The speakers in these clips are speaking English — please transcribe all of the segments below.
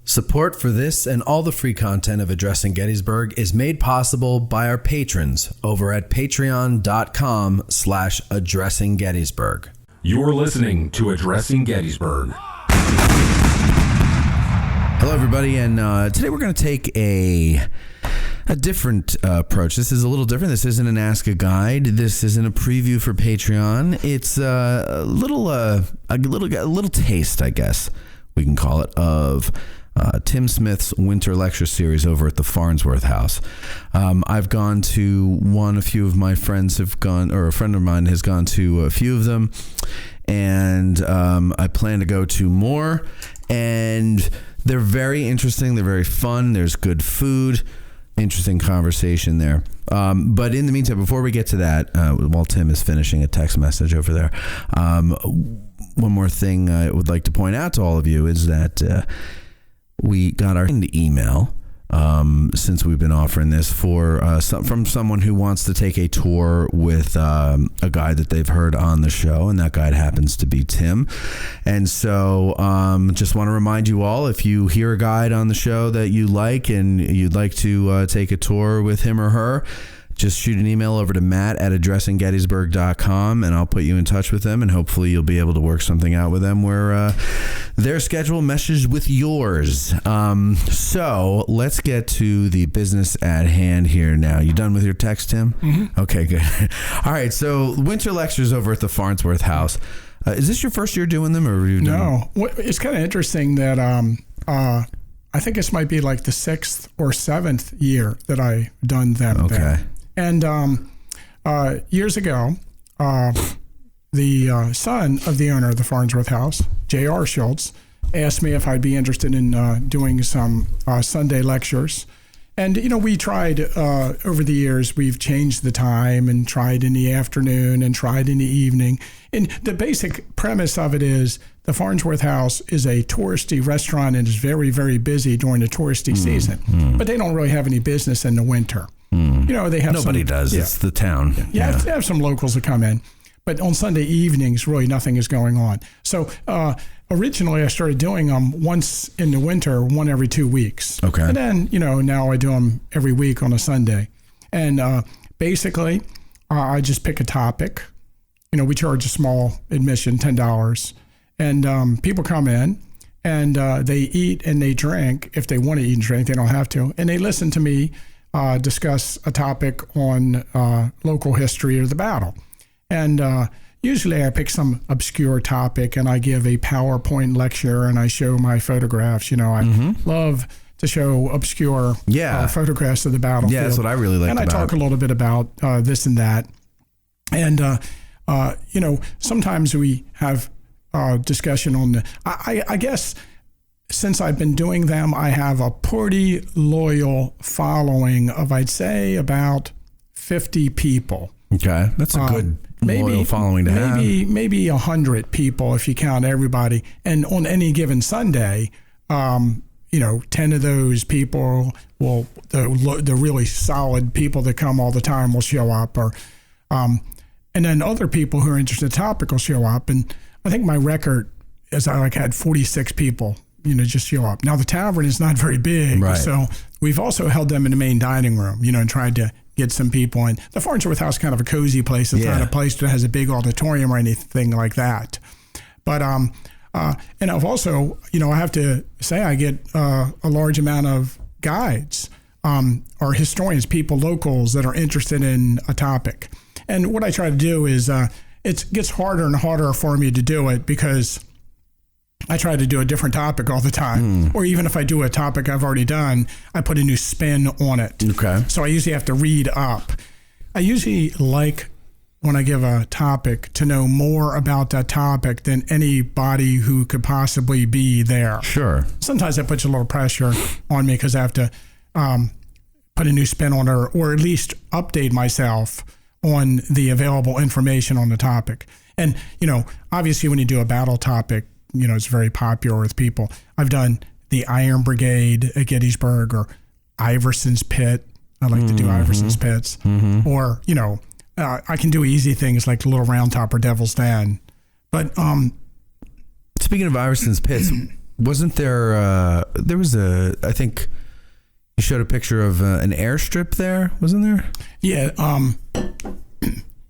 Support for this and all the free content of Addressing Gettysburg is made possible by our patrons over at patreon.com/Addressing Gettysburg. You're listening to Addressing Gettysburg. Hello, everybody, and today we're going to take a different approach. This is a little different. This isn't an Ask a Guide. This isn't a preview for Patreon. It's a little taste, I guess we can call it, of Tim Smith's winter lecture series over at the Farnsworth house. I've gone to one. A few of my friends have gone, or a friend of mine has gone to a few of them, and I plan to go to more. And they're very interesting. They're very fun. There's good food, interesting conversation there. But in the meantime, before we get to that, while Tim is finishing a text message over there, one more thing I would like to point out to all of you is that we got our email since we've been offering this from someone who wants to take a tour with a guide that they've heard on the show, and that guide happens to be Tim. And so just want to remind you all, if you hear a guide on the show that you like and you'd like to take a tour with him or her, just shoot an email over to matt@addressinggettysburg.com, and I'll put you in touch with them, and hopefully you'll be able to work something out with them where their schedule meshes with yours. So let's get to the business at hand here now. You done with your text, Tim? Mm-hmm. Okay, good. All right, so winter lectures over at the Farnsworth house. Is this your first year doing them, or are you doing No. It's kind of interesting that I think this might be like the 6th or 7th year that I've done them. Okay. There. And years ago, the son of the owner of the Farnsworth house, J.R. Schultz, asked me if I'd be interested in doing some Sunday lectures. And, we tried over the years, we've changed the time and tried in the afternoon and tried in the evening. And the basic premise of it is the Farnsworth house is a touristy restaurant and is very, very busy during the touristy season. But they don't really have any business in the winter. They have Nobody does. Yeah. It's the town. Yeah. They have some locals that come in. But on Sunday evenings, really nothing is going on. So originally I started doing them once in the winter, one every 2 weeks. Okay. And then, now I do them every week on a Sunday. And basically, I just pick a topic. We charge a small admission, $10. And people come in and they eat and they drink. If they want to eat and drink, they don't have to. And they listen to me discuss a topic on local history or the battle. And usually I pick some obscure topic and I give a PowerPoint lecture and I show my photographs. I love to show obscure photographs of the battlefield. Yeah, that's what I really like. And I talk a little bit about this and that. And, sometimes we have discussion on I guess since I've been doing them, I have a pretty loyal following of, I'd say, about 50 people. Okay, that's a good loyal following to have. Maybe 100 people if you count everybody. And on any given Sunday, 10 of those people will, the really solid people that come all the time will show up, and then other people who are interested in the topic will show up. And I think my record is I had 46 people just show up. Now, the tavern is not very big, right. So we've also held them in the main dining room, and tried to get some people in. The Farnsworth house is kind of a cozy place. It's not a place that has a big auditorium or anything like that. But, and I've also, I have to say I get a large amount of guides or historians, people, locals that are interested in a topic. And what I try to do is it gets harder and harder for me to do it because I try to do a different topic all the time. Or even if I do a topic I've already done, I put a new spin on it. Okay. So I usually have to read up. I usually like, when I give a topic, to know more about that topic than anybody who could possibly be there. Sure. Sometimes that puts a little pressure on me because I have to put a new spin on it, or at least update myself on the available information on the topic. And, obviously when you do a battle topic, it's very popular with people. I've done the Iron Brigade at Gettysburg or Iverson's Pit. I like to do Iverson's Pits. Or, I can do easy things like the Little Round Top or Devil's Den. But speaking of Iverson's Pits, Wasn't there? There was I think you showed a picture of an airstrip there. Wasn't there? Yeah.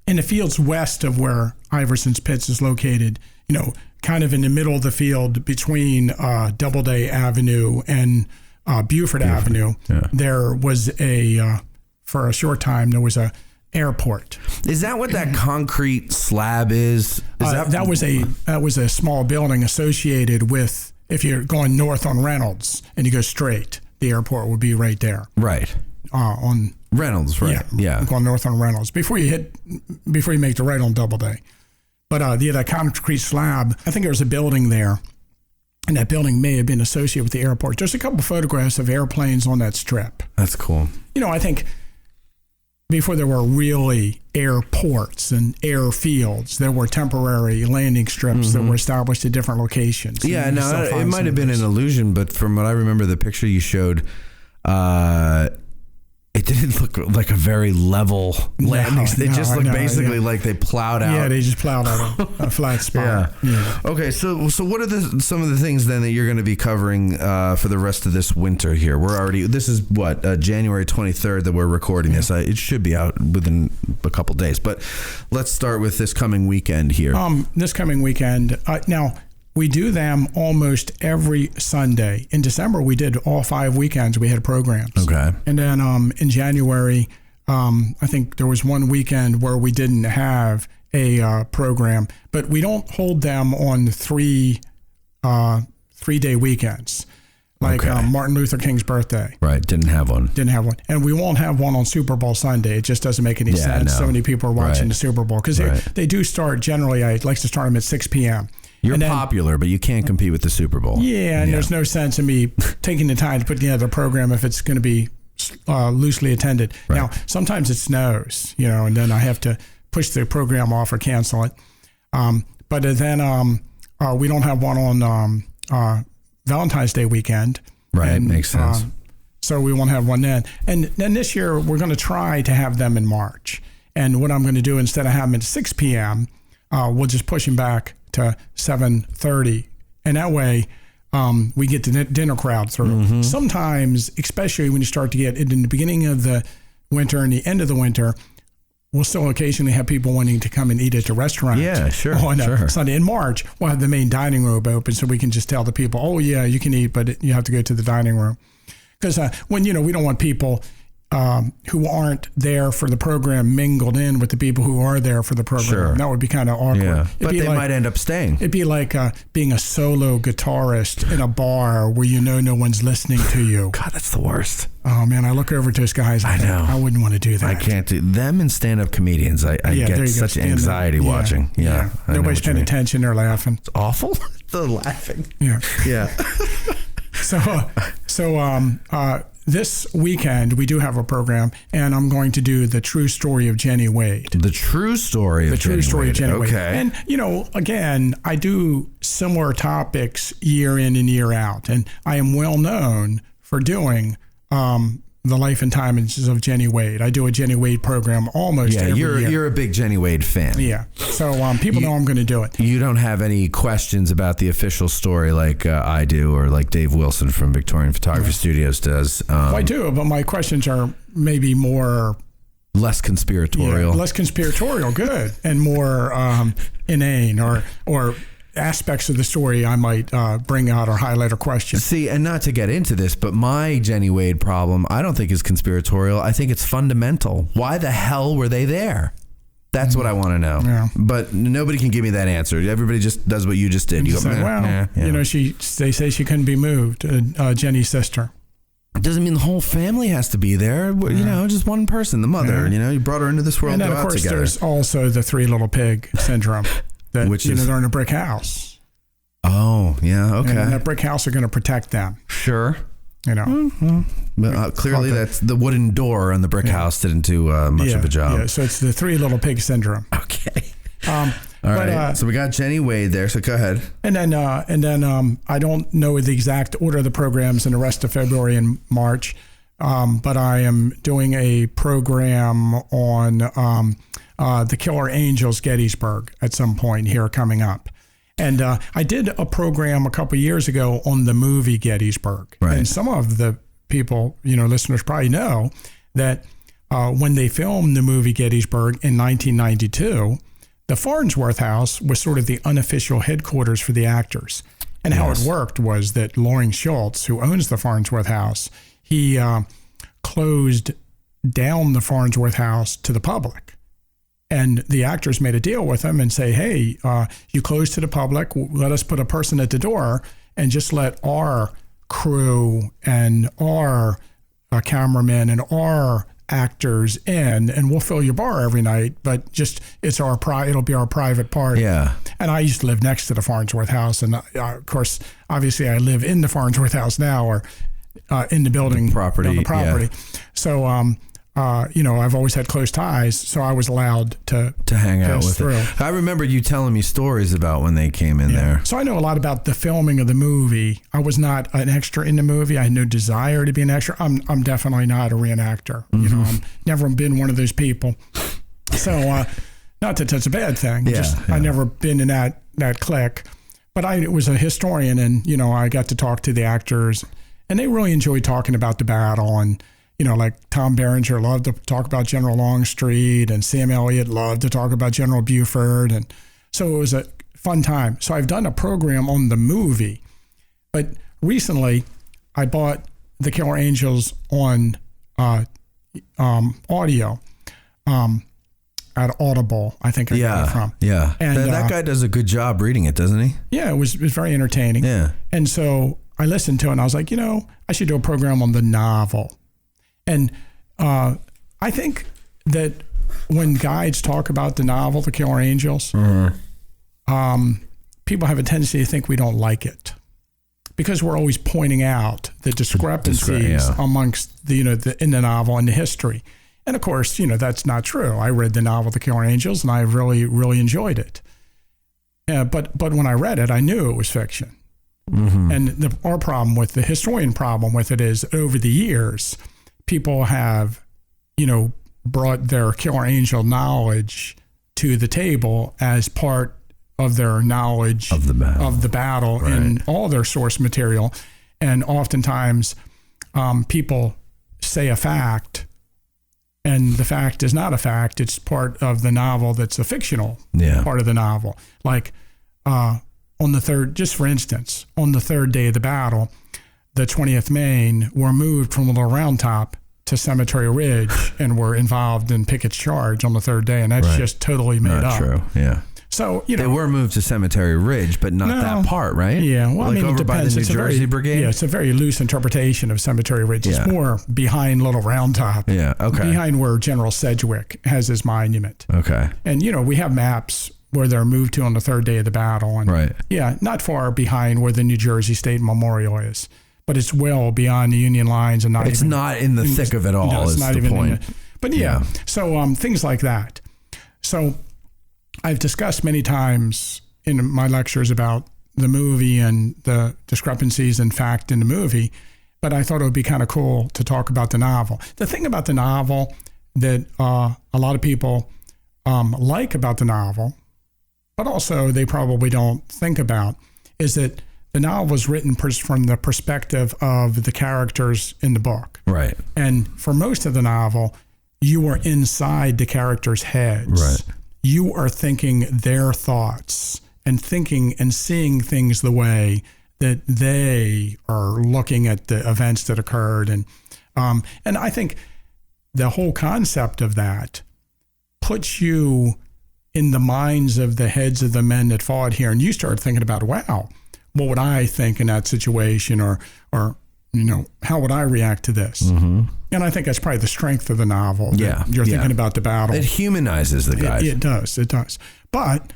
In the fields west of where Iverson's Pits is located, kind of in the middle of the field between Doubleday Avenue and Buford Avenue, there was for a short time, there was a airport. Is that what that concrete slab is? That was a small building associated with, if you're going north on Reynolds and you go straight, the airport would be right there. Right. On Reynolds, right? Yeah. Going north on Reynolds before you make the right on Doubleday. But that concrete slab, I think there was a building there, and that building may have been associated with the airport. There's a couple photographs of airplanes on that strip. That's cool. I think before there were really airports and airfields, there were temporary landing strips that were established at different locations. Yeah, no, it might have been an illusion, but from what I remember, the picture you showed, it didn't look like a very level landing. It just looked basically like they plowed out. Yeah, they just plowed out a flat spot. Yeah. Okay, so what are some of the things then that you're going to be covering for the rest of this winter here? This is January 23rd that we're recording this. It should be out within a couple days, but let's start with this coming weekend here. This coming weekend, now we do them almost every Sunday. In December, we did all 5 weekends. We had programs. Okay. And then in January, I think there was one weekend where we didn't have a program, but we don't hold them on 3-day weekends. Like Martin Luther King's birthday. Right, didn't have one. And we won't have one on Super Bowl Sunday. It just doesn't make any sense. No. So many people are watching the Super Bowl because they do start generally, I like to start them at 6 p.m. You're popular, but you can't compete with the Super Bowl. Yeah, and there's no sense in me taking the time to put together a program if it's going to be loosely attended. Right. Now, sometimes it snows, and then I have to push the program off or cancel it. But then we don't have one on Valentine's Day weekend. Right, and, makes sense. So we won't have one then. And then this year, we're going to try to have them in March. And what I'm going to do, instead of having them at 6 p.m., we'll just push them back to 7:30, and that way we get the dinner crowd through. Mm-hmm. Sometimes, especially when you start to get in the beginning of the winter and the end of the winter, we'll still occasionally have people wanting to come and eat at the restaurant. Yeah, sure. On Sunday. In March, we'll have the main dining room open so we can just tell the people, oh yeah, you can eat, but you have to go to the dining room. Because when we don't want people who aren't there for the program mingled in with the people who are there for the program. Sure. That would be kind of awkward. Yeah. But they might end up staying. It'd be like being a solo guitarist in a bar where no one's listening to you. God, that's the worst. Oh man, I look over to those guys. I know. I wouldn't want to do that. I can't do them and stand-up comedians. I get such anxiety watching. Yeah. Nobody's paying attention. They're laughing. It's awful. They're laughing. Yeah. Yeah. So this weekend, we do have a program, and I'm going to do the true story of Jennie Wade. The true story of Jennie Wade. Okay. And, again, I do similar topics year in and year out, and I am well known for doing the life and times of Jennie Wade. I do a Jennie Wade program almost every year. You're a big Jennie Wade fan. Yeah. So people know I'm going to do it. You don't have any questions about the official story like I do, or like Dave Wilson from Victorian Photography Studios does. I do, but my questions are maybe more... less conspiratorial. Yeah, less conspiratorial, good. And more inane or aspects of the story I might bring out or highlight or question. See, and not to get into this, but my Jennie Wade problem, I don't think is conspiratorial. I think it's fundamental. Why the hell were they there? That's what I want to know. Yeah. But nobody can give me that answer. Everybody just does what you just did. You go, they say she couldn't be moved, Jennie's sister. It doesn't mean the whole family has to be there. Just one person, the mother. Yeah. You brought her into this world. And then, of course, there's also the 3 little pig syndrome. Which they're in a brick house. Oh, yeah, okay. And that brick house are going to protect them. Sure. Mm-hmm. Clearly, that's the wooden door on the brick house didn't do much of a job. Yeah, so it's the 3 little pig syndrome. Okay. All right. So we got Jennie Wade there. So go ahead. And then I don't know the exact order of the programs in the rest of February and March, but I am doing a program on the Killer Angels Gettysburg at some point here coming up. And I did a program a couple years ago on the movie Gettysburg. Right. And some of the people, listeners probably know that when they filmed the movie Gettysburg in 1992, the Farnsworth house was sort of the unofficial headquarters for the actors. And how it worked was that Loring Schultz, who owns the Farnsworth house, he closed down the Farnsworth house to the public. And the actors made a deal with him and say, hey, you close to the public, let us put a person at the door and just let our crew and our cameramen and our actors in, and we'll fill your bar every night, but just it'll be our private party. Yeah. And I used to live next to the Farnsworth house, and of course, obviously, I live in the Farnsworth house now, or in the building, property. on the property. Yeah. So, I've always had close ties, so I was allowed to hang out with through. it. I remember you telling me stories about when they came in there. So I know a lot about the filming of the movie. I was not an extra in the movie. I had no desire to be an extra. I'm definitely not a reenactor. Mm-hmm. I've never been one of those people. So not that that's a bad thing. I've never been in that clique. But I was a historian, and I got to talk to the actors, and they really enjoyed talking about the battle. And like Tom Berenger loved to talk about General Longstreet, and Sam Elliott loved to talk about General Buford. And so it was a fun time. So I've done a program on the movie, but recently I bought The Killer Angels on audio at Audible, I think I got it from. Yeah. And that guy does a good job reading it, doesn't he? Yeah, it was very entertaining. Yeah. And so I listened to it, and I was like, I should do a program on the novel. And I think that when guides talk about the novel, The Killer Angels, people have a tendency to think we don't like it because we're always pointing out the discrepancies amongst the in the novel and the history. And of course, that's not true. I read the novel The Killer Angels, and I really, really enjoyed it. But when I read it, I knew it was fiction. Mm-hmm. And our problem with the historian problem with it is over the years, people have, brought their Killer Angel knowledge to the table as part of their knowledge of the battle right. In all their source material. And oftentimes people say a fact, and the fact is not a fact. It's part of the novel that's a fictional part of the novel. Like on the third, just for instance, on the third day of the battle, the 20th Maine were moved from Little Round Top to Cemetery Ridge and were involved in Pickett's charge on the third day. And that's just totally made up. Not true, yeah. So, they were moved to Cemetery Ridge, but not that part, right? Yeah, well, like over it by depends. the New Jersey Brigade? Yeah, it's a very loose interpretation of Cemetery Ridge. It's more behind Little Round Top. Yeah, okay. Behind where General Sedgwick has his monument. Okay. And, we have maps where they're moved to on the third day of the battle. And right. Yeah, not far behind where the New Jersey State Memorial is. But it's well beyond the Union lines and it's not in the thick of it all. No, it's not even point. But so things like that. So I've discussed many times in my lectures about the movie and the discrepancies in fact in the movie, but I thought it would be kind of cool to talk about the novel. The thing about the novel that a lot of people like about the novel, but also they probably don't think about, is that the novel was written from the perspective of the characters in the book. Right. And for most of the novel, you are inside the characters' heads. Right. You are thinking their thoughts and thinking and seeing things the way that they are looking at the events that occurred. And I think the whole concept of that puts you in the minds of the heads of the men that fought here. And you start thinking about, wow, what would I think in that situation, or how would I react to this? Mm-hmm. And I think that's probably the strength of the novel. Yeah, you're thinking about the battle. It humanizes the guys. It does. But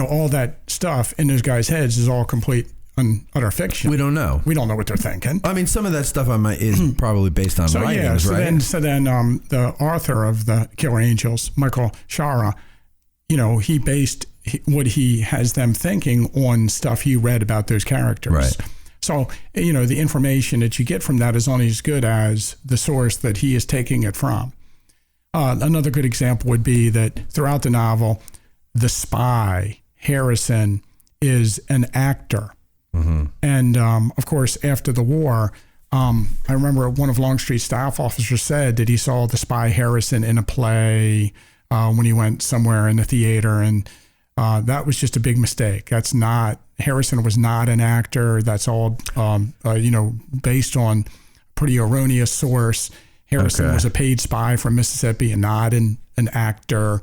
all that stuff in those guys' heads is all complete and utter fiction. We don't know. We don't know what they're thinking. I mean, some of that stuff is probably based on writings, right? So then the author of the Killer Angels, Michael Shara, he based what he has them thinking on stuff he read about those characters. Right. So, the information that you get from that is only as good as the source that he is taking it from. Another good example would be that throughout the novel, the spy, Harrison, is an actor. And of course, after the war, I remember one of Longstreet's staff officers said that he saw the spy Harrison in a play when he went somewhere in the theater, and that was just a big mistake. Harrison was not an actor. That's all based on pretty erroneous source. Harrison was a paid spy from Mississippi and not an actor.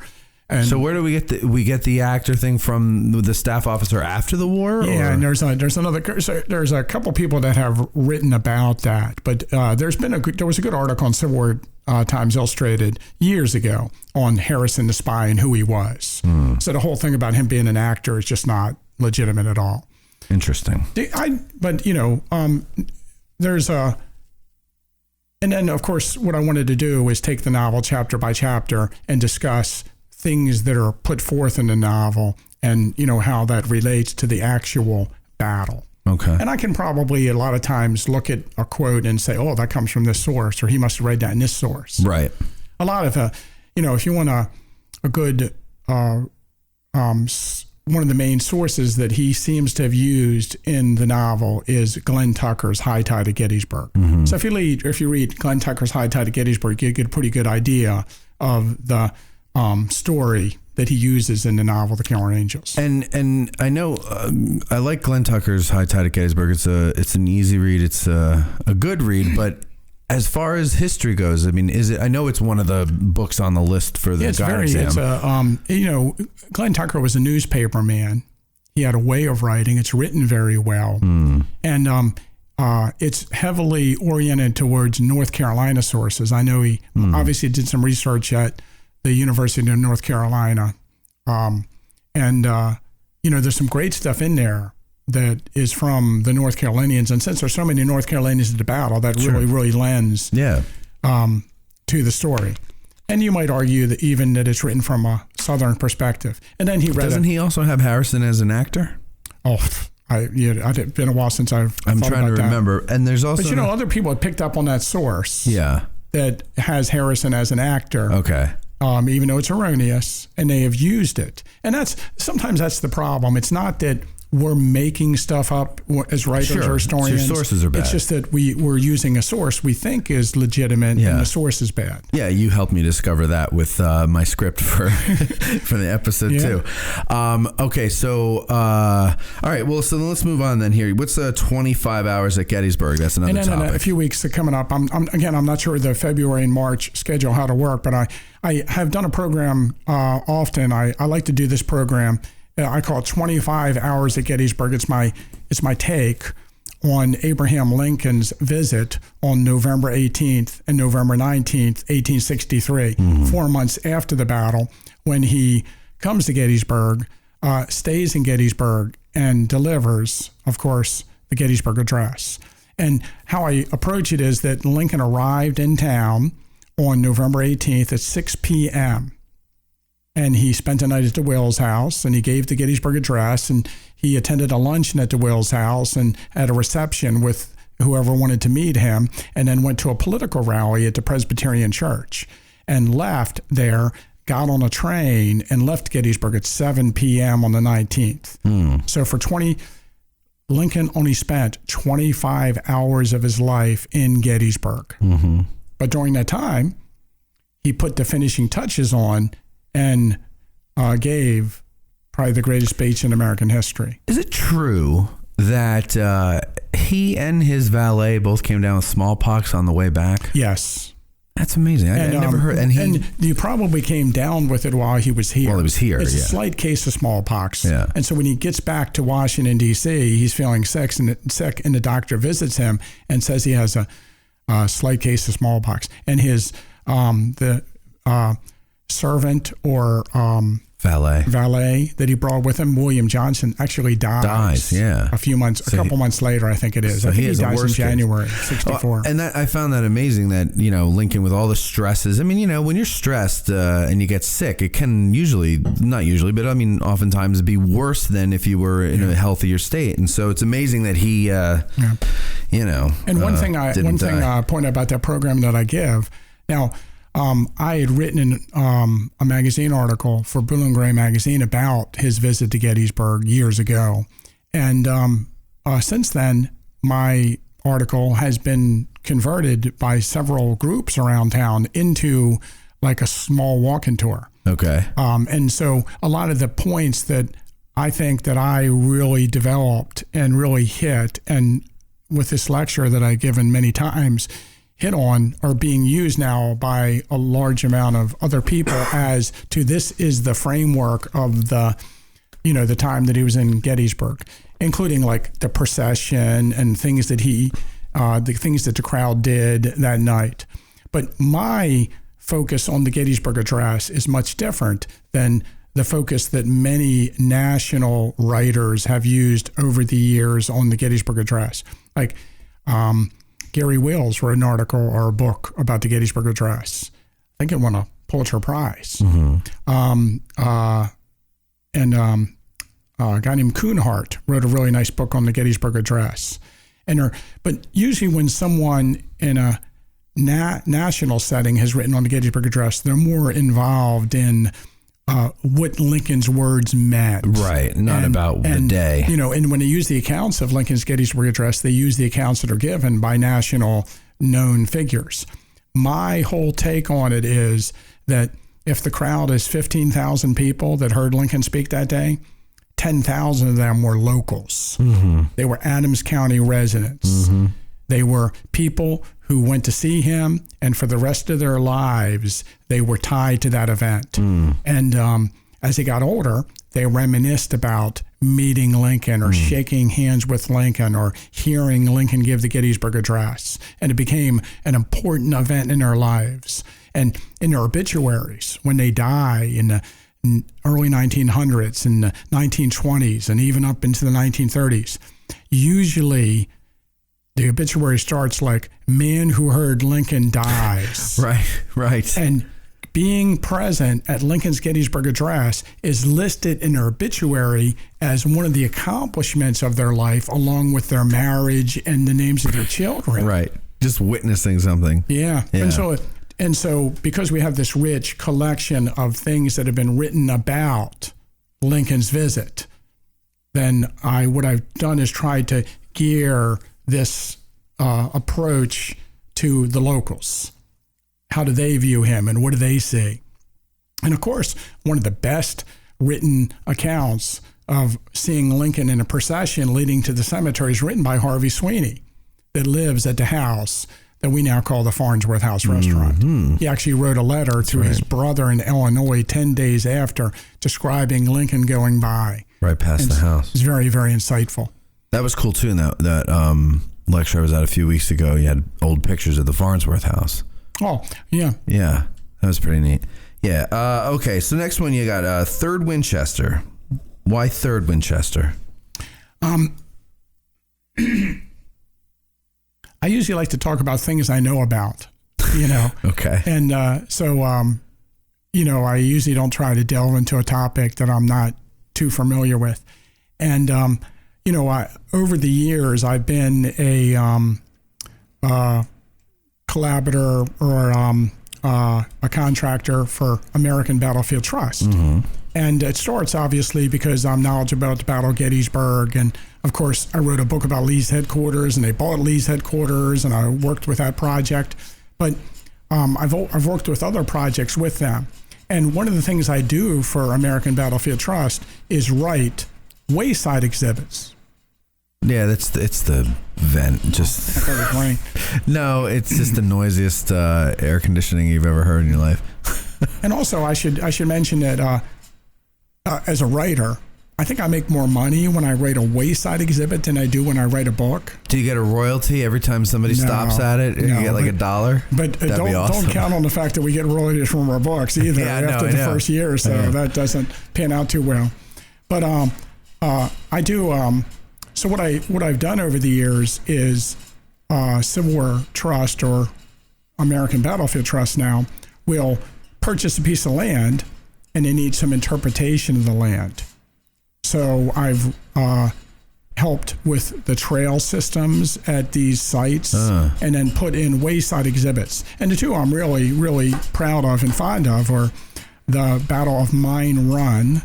And so where do we get the actor thing from? The staff officer after the war? Yeah, and there's a couple people that have written about that, but there was a good article on Civil War Times Illustrated years ago on Harrison the spy and who he was. So the whole thing about him being an actor is just not legitimate at all. Interesting. And then of course what I wanted to do is take the novel chapter by chapter and discuss things that are put forth in the novel and, how that relates to the actual battle. Okay. And I can probably a lot of times look at a quote and say, oh, that comes from this source, or he must have read that in this source. Right. A lot of, if you want a good, one of the main sources that he seems to have used in the novel is Glenn Tucker's High Tide at Gettysburg. So if you read Glenn Tucker's High Tide at Gettysburg, you get a pretty good idea of the story that he uses in the novel The Killer Angels. And I know I like Glenn Tucker's High Tide at Gettysburg. It's an easy read. It's a good read, but as far as history goes, I mean, I know it's one of the books on the list for the guide exam. Glenn Tucker was a newspaper man. He had a way of writing. It's written very well. And it's heavily oriented towards North Carolina sources. I know he obviously did some research at the University of North Carolina. There's some great stuff in there that is from the North Carolinians. And since there's so many North Carolinians at the battle, that really lends to the story. And you might argue that even that it's written from a Southern perspective. And then Doesn't he also have Harrison as an actor? Oh, it's been a while since I'm trying to remember. And there's also... But other people have picked up on that source. Yeah. That has Harrison as an actor. Okay. Even though it's erroneous, and they have used it. And sometimes that's the problem. It's not that we're making stuff up as writers or historians. Your sources are bad. It's just that we're using a source we think is legitimate, and the source is bad. Yeah, you helped me discover that with my script for the episode too. Okay, so all right. Well, so then let's move on then here. What's 25 Hours at Gettysburg? That's another topic. In a few weeks coming up. I'm not sure the February and March schedule how to work, but I have done a program often. I like to do this program. I call it 25 Hours at Gettysburg. It's my take on Abraham Lincoln's visit on November 18th and November 19th, 1863, 4 months after the battle, when he comes to Gettysburg, stays in Gettysburg, and delivers, of course, the Gettysburg Address. And how I approach it is that Lincoln arrived in town on November 18th at 6 p.m., and he spent the night at DeWill's house, and he gave the Gettysburg Address, and he attended a luncheon at DeWill's house and had a reception with whoever wanted to meet him, and then went to a political rally at the Presbyterian Church and left there, got on a train, and left Gettysburg at 7 p.m. on the 19th. So Lincoln only spent 25 hours of his life in Gettysburg. But during that time, he put the finishing touches on and gave probably the greatest speech in American history. Is it true that he and his valet both came down with smallpox on the way back? Yes. That's amazing. I never heard. And he probably came down with it while he was here. While he was here, it's a slight case of smallpox. Yeah. And so when he gets back to Washington, D.C., he's feeling sick, and the doctor visits him and says he has a slight case of smallpox. And his servant or valet that he brought with him, William Johnson, actually dies a couple months later, I think it is. So I think he dies in January 64. And I found that amazing that, Lincoln, with all the stresses, I mean, when you're stressed and you get sick, it can oftentimes be worse than if you were in a healthier state. And so it's amazing that he, And one thing I point out about that program that I give now, I had written a magazine article for Blue and Gray magazine about his visit to Gettysburg years ago. And since then, my article has been converted by several groups around town into like a small walking tour. Okay. And so a lot of the points that I think that I really developed and really hit, and with this lecture that I've given many times, hit on, are being used now by a large amount of other people as to this is the framework of the time that he was in Gettysburg, including like the procession and things that the things that the crowd did that night. But my focus on the Gettysburg Address is much different than the focus that many national writers have used over the years on the Gettysburg Address. Like Gary Wills wrote an article or a book about the Gettysburg Address. I think it won a Pulitzer Prize. Mm-hmm. A guy named Kuhnhart wrote a really nice book on the Gettysburg Address. But usually when someone in a national setting has written on the Gettysburg Address, they're more involved in what Lincoln's words meant. Right, not about the day. And when they use the accounts of Lincoln's Gettysburg Address, they use the accounts that are given by national known figures. My whole take on it is that if the crowd is 15,000 people that heard Lincoln speak that day, 10,000 of them were locals. Mm-hmm. They were Adams County residents. Mm-hmm. They were people who went to see him, and for the rest of their lives, they were tied to that event. Mm. And as they got older, they reminisced about meeting Lincoln or shaking hands with Lincoln or hearing Lincoln give the Gettysburg Address. And it became an important event in their lives. And in their obituaries, when they die in the early 1900s and the 1920s and even up into the 1930s, usually the obituary starts like, man who heard Lincoln dies. Right. And being present at Lincoln's Gettysburg Address is listed in their obituary as one of the accomplishments of their life, along with their marriage and the names of their children. Right. Just witnessing something. Yeah. And so because we have this rich collection of things that have been written about Lincoln's visit, then what I've done is tried to gear this approach to the locals. How do they view him and what do they see? And of course, one of the best written accounts of seeing Lincoln in a procession leading to the cemetery is written by Harvey Sweeney, that lives at the house that we now call the Farnsworth House Restaurant. Mm-hmm. He actually wrote a letter to his brother in Illinois 10 days after, describing Lincoln going by. Right past the house. It's very, very insightful. That was cool too. In that lecture I was at a few weeks ago, you had old pictures of the Farnsworth house. Oh, yeah. Yeah, that was pretty neat. Yeah. Okay, so next one you got 3rd Winchester. Why 3rd Winchester? I usually like to talk about things I know about, Okay. And I usually don't try to delve into a topic that I'm not too familiar with. And, over the years, I've been a collaborator or a contractor for American Battlefield Trust. Mm-hmm. And it starts, obviously, because I'm knowledgeable about the Battle of Gettysburg. And, of course, I wrote a book about Lee's headquarters, and they bought Lee's headquarters, and I worked with that project. But I've worked with other projects with them. And one of the things I do for American Battlefield Trust is write wayside exhibits. Yeah, it's the vent. Just I thought it was rain. No, it's just the noisiest air conditioning you've ever heard in your life. And also, I should mention that as a writer, I think I make more money when I write a wayside exhibit than I do when I write a book. Do you get a royalty every time somebody stops at it? You get like $1? But don't count on the fact that we get royalties from our books either after the first year, so that doesn't pan out too well. But I do. So what I've done over the years is Civil War Trust, or American Battlefield Trust now, will purchase a piece of land and they need some interpretation of the land. So I've helped with the trail systems at these sites and then put in wayside exhibits. And the two I'm really, really proud of and fond of are the Battle of Mine Run,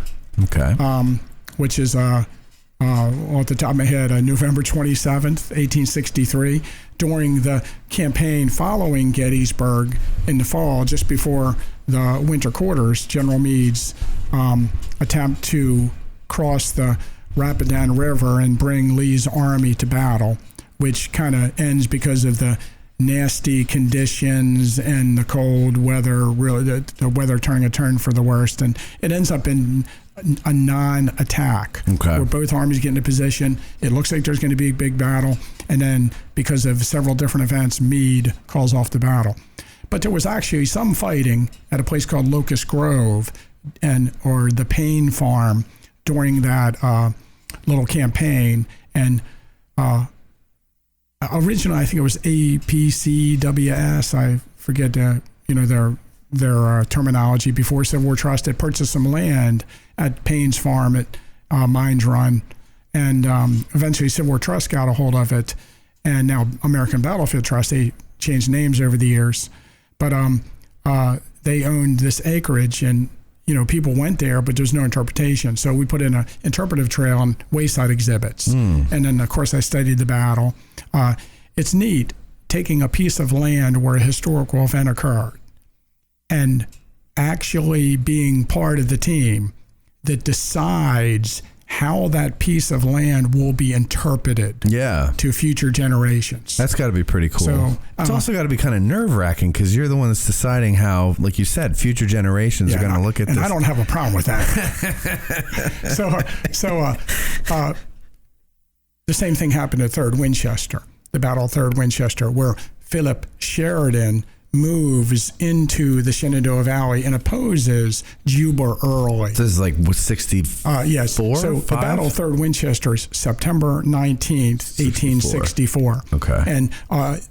which is off the top of my head, November 27th, 1863, during the campaign following Gettysburg in the fall, just before the winter quarters. General Meade's attempt to cross the Rapidan River and bring Lee's army to battle, which kind of ends because of the nasty conditions and the cold weather, really the weather turning a turn for the worst, and it ends up in a non-attack where both armies get into position. It looks like there's going to be a big battle, and then because of several different events, Meade calls off the battle. But there was actually some fighting at a place called Locust Grove or the Payne Farm during that little campaign, and originally I think it was APCWS. I forget their terminology. Before Civil War Trust had purchased some land at Payne's Farm at Mines Run, and eventually Civil War Trust got a hold of it, and now American Battlefield Trust. They changed names over the years, but they owned this acreage, and people went there, but there's no interpretation. So we put in an interpretive trail and wayside exhibits. And then, of course, I studied the battle. It's neat taking a piece of land where a historical event occurred and actually being part of the team that decides how that piece of land will be interpreted to future generations. That's got to be pretty cool. So, it's also got to be kind of nerve-wracking because you're the one that's deciding how, like you said, future generations are going to look at this. And I don't have a problem with that. The same thing happened at 3rd Winchester, the Battle of 3rd Winchester, where Philip Sheridan moves into the Shenandoah Valley and opposes Juba Early. This is like 64? Yes. So the Battle of 3rd Winchester is September 19th, 1864. Okay. And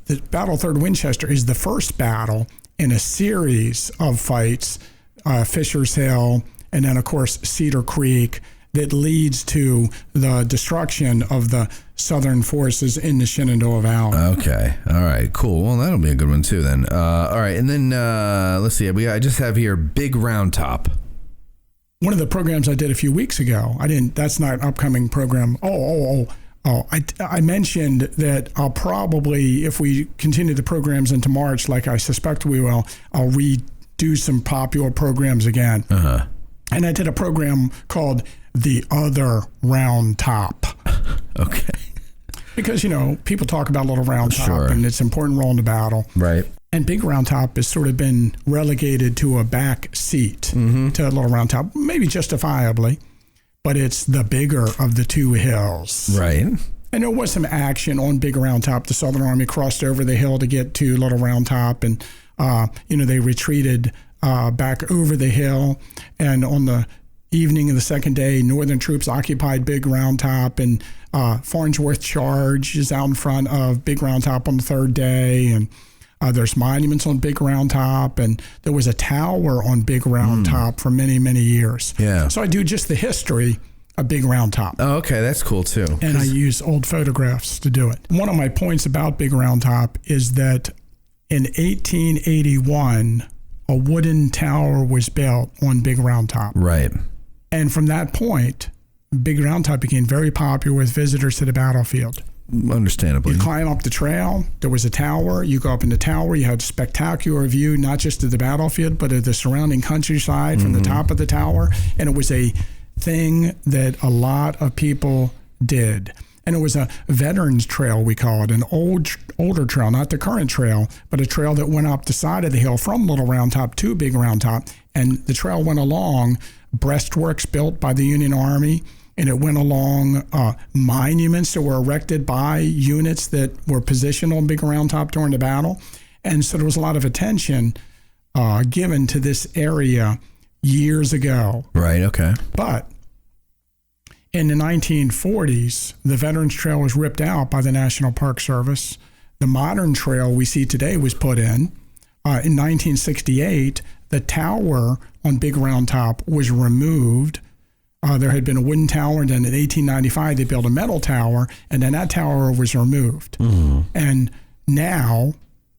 the Battle of 3rd Winchester is the first battle in a series of fights, Fisher's Hill, and then, of course, Cedar Creek, that leads to the destruction of the Southern forces in the Shenandoah Valley. Okay. All right. Cool. Well, that'll be a good one, too, then. All right. And then, let's see. I just have here Big Round Top. One of the programs I did a few weeks ago, that's not an upcoming program. I mentioned that I'll probably, if we continue the programs into March, like I suspect we will, I'll redo some popular programs again. And I did a program called The Other Round Top. Okay. Because, people talk about Little Round Top and its important role in the battle. Right. And Big Round Top has sort of been relegated to a back seat to Little Round Top, maybe justifiably, but it's the bigger of the two hills. Right. And there was some action on Big Round Top. The Southern Army crossed over the hill to get to Little Round Top, and, they retreated back over the hill. And on the evening of the second day, Northern troops occupied Big Round Top, and Farnsworth Charge is out in front of Big Round Top on the third day, and there's monuments on Big Round Top, and there was a tower on Big Round Top for many, many years. Yeah. So I do just the history of Big Round Top. Oh, okay. That's cool, too. And I use old photographs to do it. One of my points about Big Round Top is that in 1881, a wooden tower was built on Big Round Top. Right. And from that point, Big Round Top became very popular with visitors to the battlefield. Understandably. You climb up the trail, there was a tower, you go up in the tower, you had a spectacular view, not just of the battlefield, but of the surrounding countryside from the top of the tower. And it was a thing that a lot of people did. And it was a veterans trail, we call it, an older trail, not the current trail, but a trail that went up the side of the hill from Little Round Top to Big Round Top. And the trail went along breastworks built by the Union Army, and it went along monuments that were erected by units that were positioned on Big Round Top during the battle. And so there was a lot of attention given to this area years ago. Right, okay. But in the 1940s, the Veterans Trail was ripped out by the National Park Service. The modern trail we see today was put in. In 1968, the tower on Big Round Top was removed. there had been a wooden tower, and then in 1895 they built a metal tower, and then that tower was removed. And now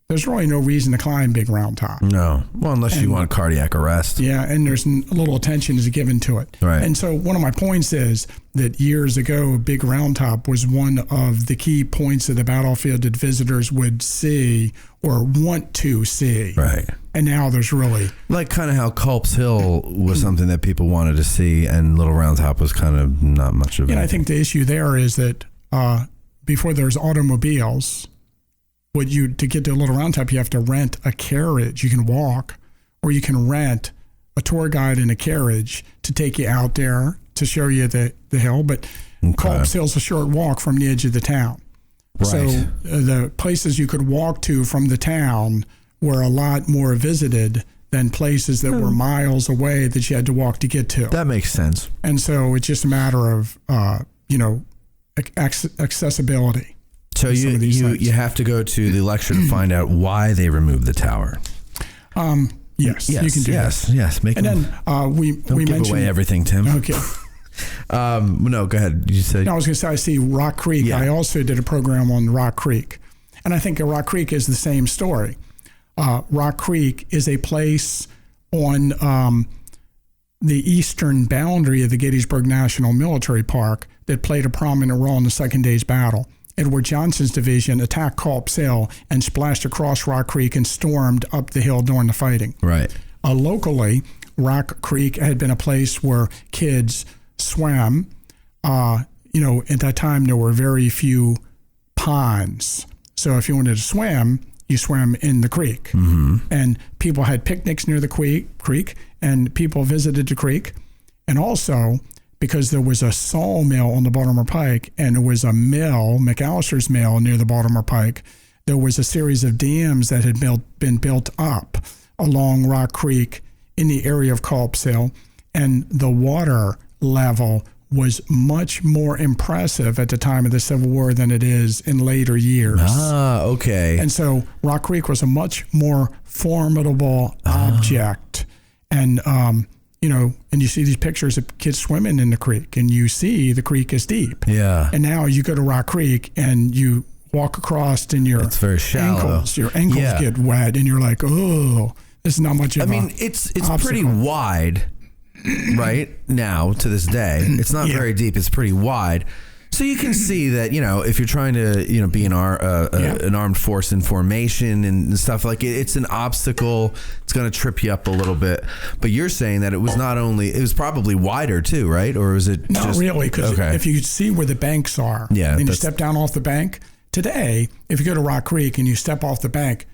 there's really no reason to climb Big Round Top. No. Well, unless you want cardiac arrest. Yeah, and there's a little attention is given to it. Right. And so one of my points is that years ago, Big Round Top was one of the key points of the battlefield that visitors would see or want to see. Right. And now there's really... Like kind of how Culp's Hill was something that people wanted to see, and Little Round Top was kind of not much of it. And I think the issue there is that before there's automobiles... to get to Little Round Top, you have to rent a carriage. You can walk, or you can rent a tour guide in a carriage to take you out there to show you the hill. But Culp's Hill's a short walk from the edge of the town. Right. So the places you could walk to from the town were a lot more visited than places that were miles away that you had to walk to get to. That makes sense. And so it's just a matter of, accessibility. So you have to go to the lecture to find out why they removed the tower. Yes, you can do that. Yes. And then we give mentioned away everything, Tim. Okay. No, go ahead. You said. No, I was going to say I see Rock Creek. Yeah. I also did a program on Rock Creek, and I think Rock Creek is the same story. Rock Creek is a place on the eastern boundary of the Gettysburg National Military Park that played a prominent role in the Second Day's Battle. Edward Johnson's division attacked Culp's Hill and splashed across Rock Creek and stormed up the hill during the fighting. Right. Locally, Rock Creek had been a place where kids swam. At that time, there were very few ponds. So if you wanted to swim, you swam in the creek. Mm-hmm. And people had picnics near the creek, and people visited the creek. And also... because there was a sawmill on the Baltimore Pike, and there was a mill, McAllister's Mill, near the Baltimore Pike. There was a series of dams that had been built up along Rock Creek in the area of Culp's Hill, and the water level was much more impressive at the time of the Civil War than it is in later years. Ah, okay. And so Rock Creek was a much more formidable object. And, and you see these pictures of kids swimming in the creek, and you see the creek is deep. Yeah. And now you go to Rock Creek and you walk across, and it's very shallow. Your ankles get wet, and you're like, oh, this is not much of it's pretty wide right now to this day. It's not very deep. It's pretty wide. So you can see that, if you're trying to, be an armed force in formation and stuff like it, it's an obstacle. It's going to trip you up a little bit. But you're saying that it was probably wider too, right? Or was it not really? Because if you see where the banks are, and you step down off the bank today, if you go to Rock Creek and you step off the bank,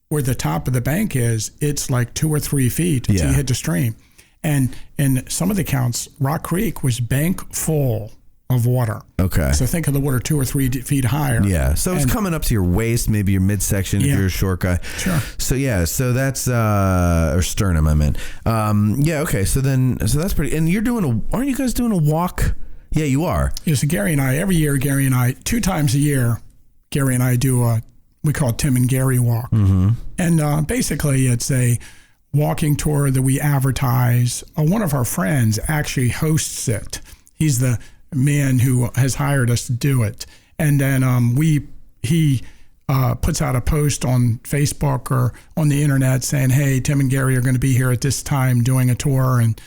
where the top of the bank is, it's like 2 or 3 feet until you hit the stream. And in some of the counts, Rock Creek was bank full of water. Okay. So think of the water 2 or 3 feet higher. Yeah. So it's coming up to your waist, maybe your midsection if you're a short guy. Sure. So that's or sternum, I meant. Okay. So that's pretty. And aren't you guys doing a walk? Yeah, you are. Yeah. So Gary and I, every year, 2 times a year, Gary and I do we call it Tim and Gary Walk. Mm-hmm. And basically it's a walking tour that we advertise. One of our friends actually hosts it. He's the man who has hired us to do it. And then he puts out a post on Facebook or on the internet saying, hey, Tim and Gary are going to be here at this time doing a tour. And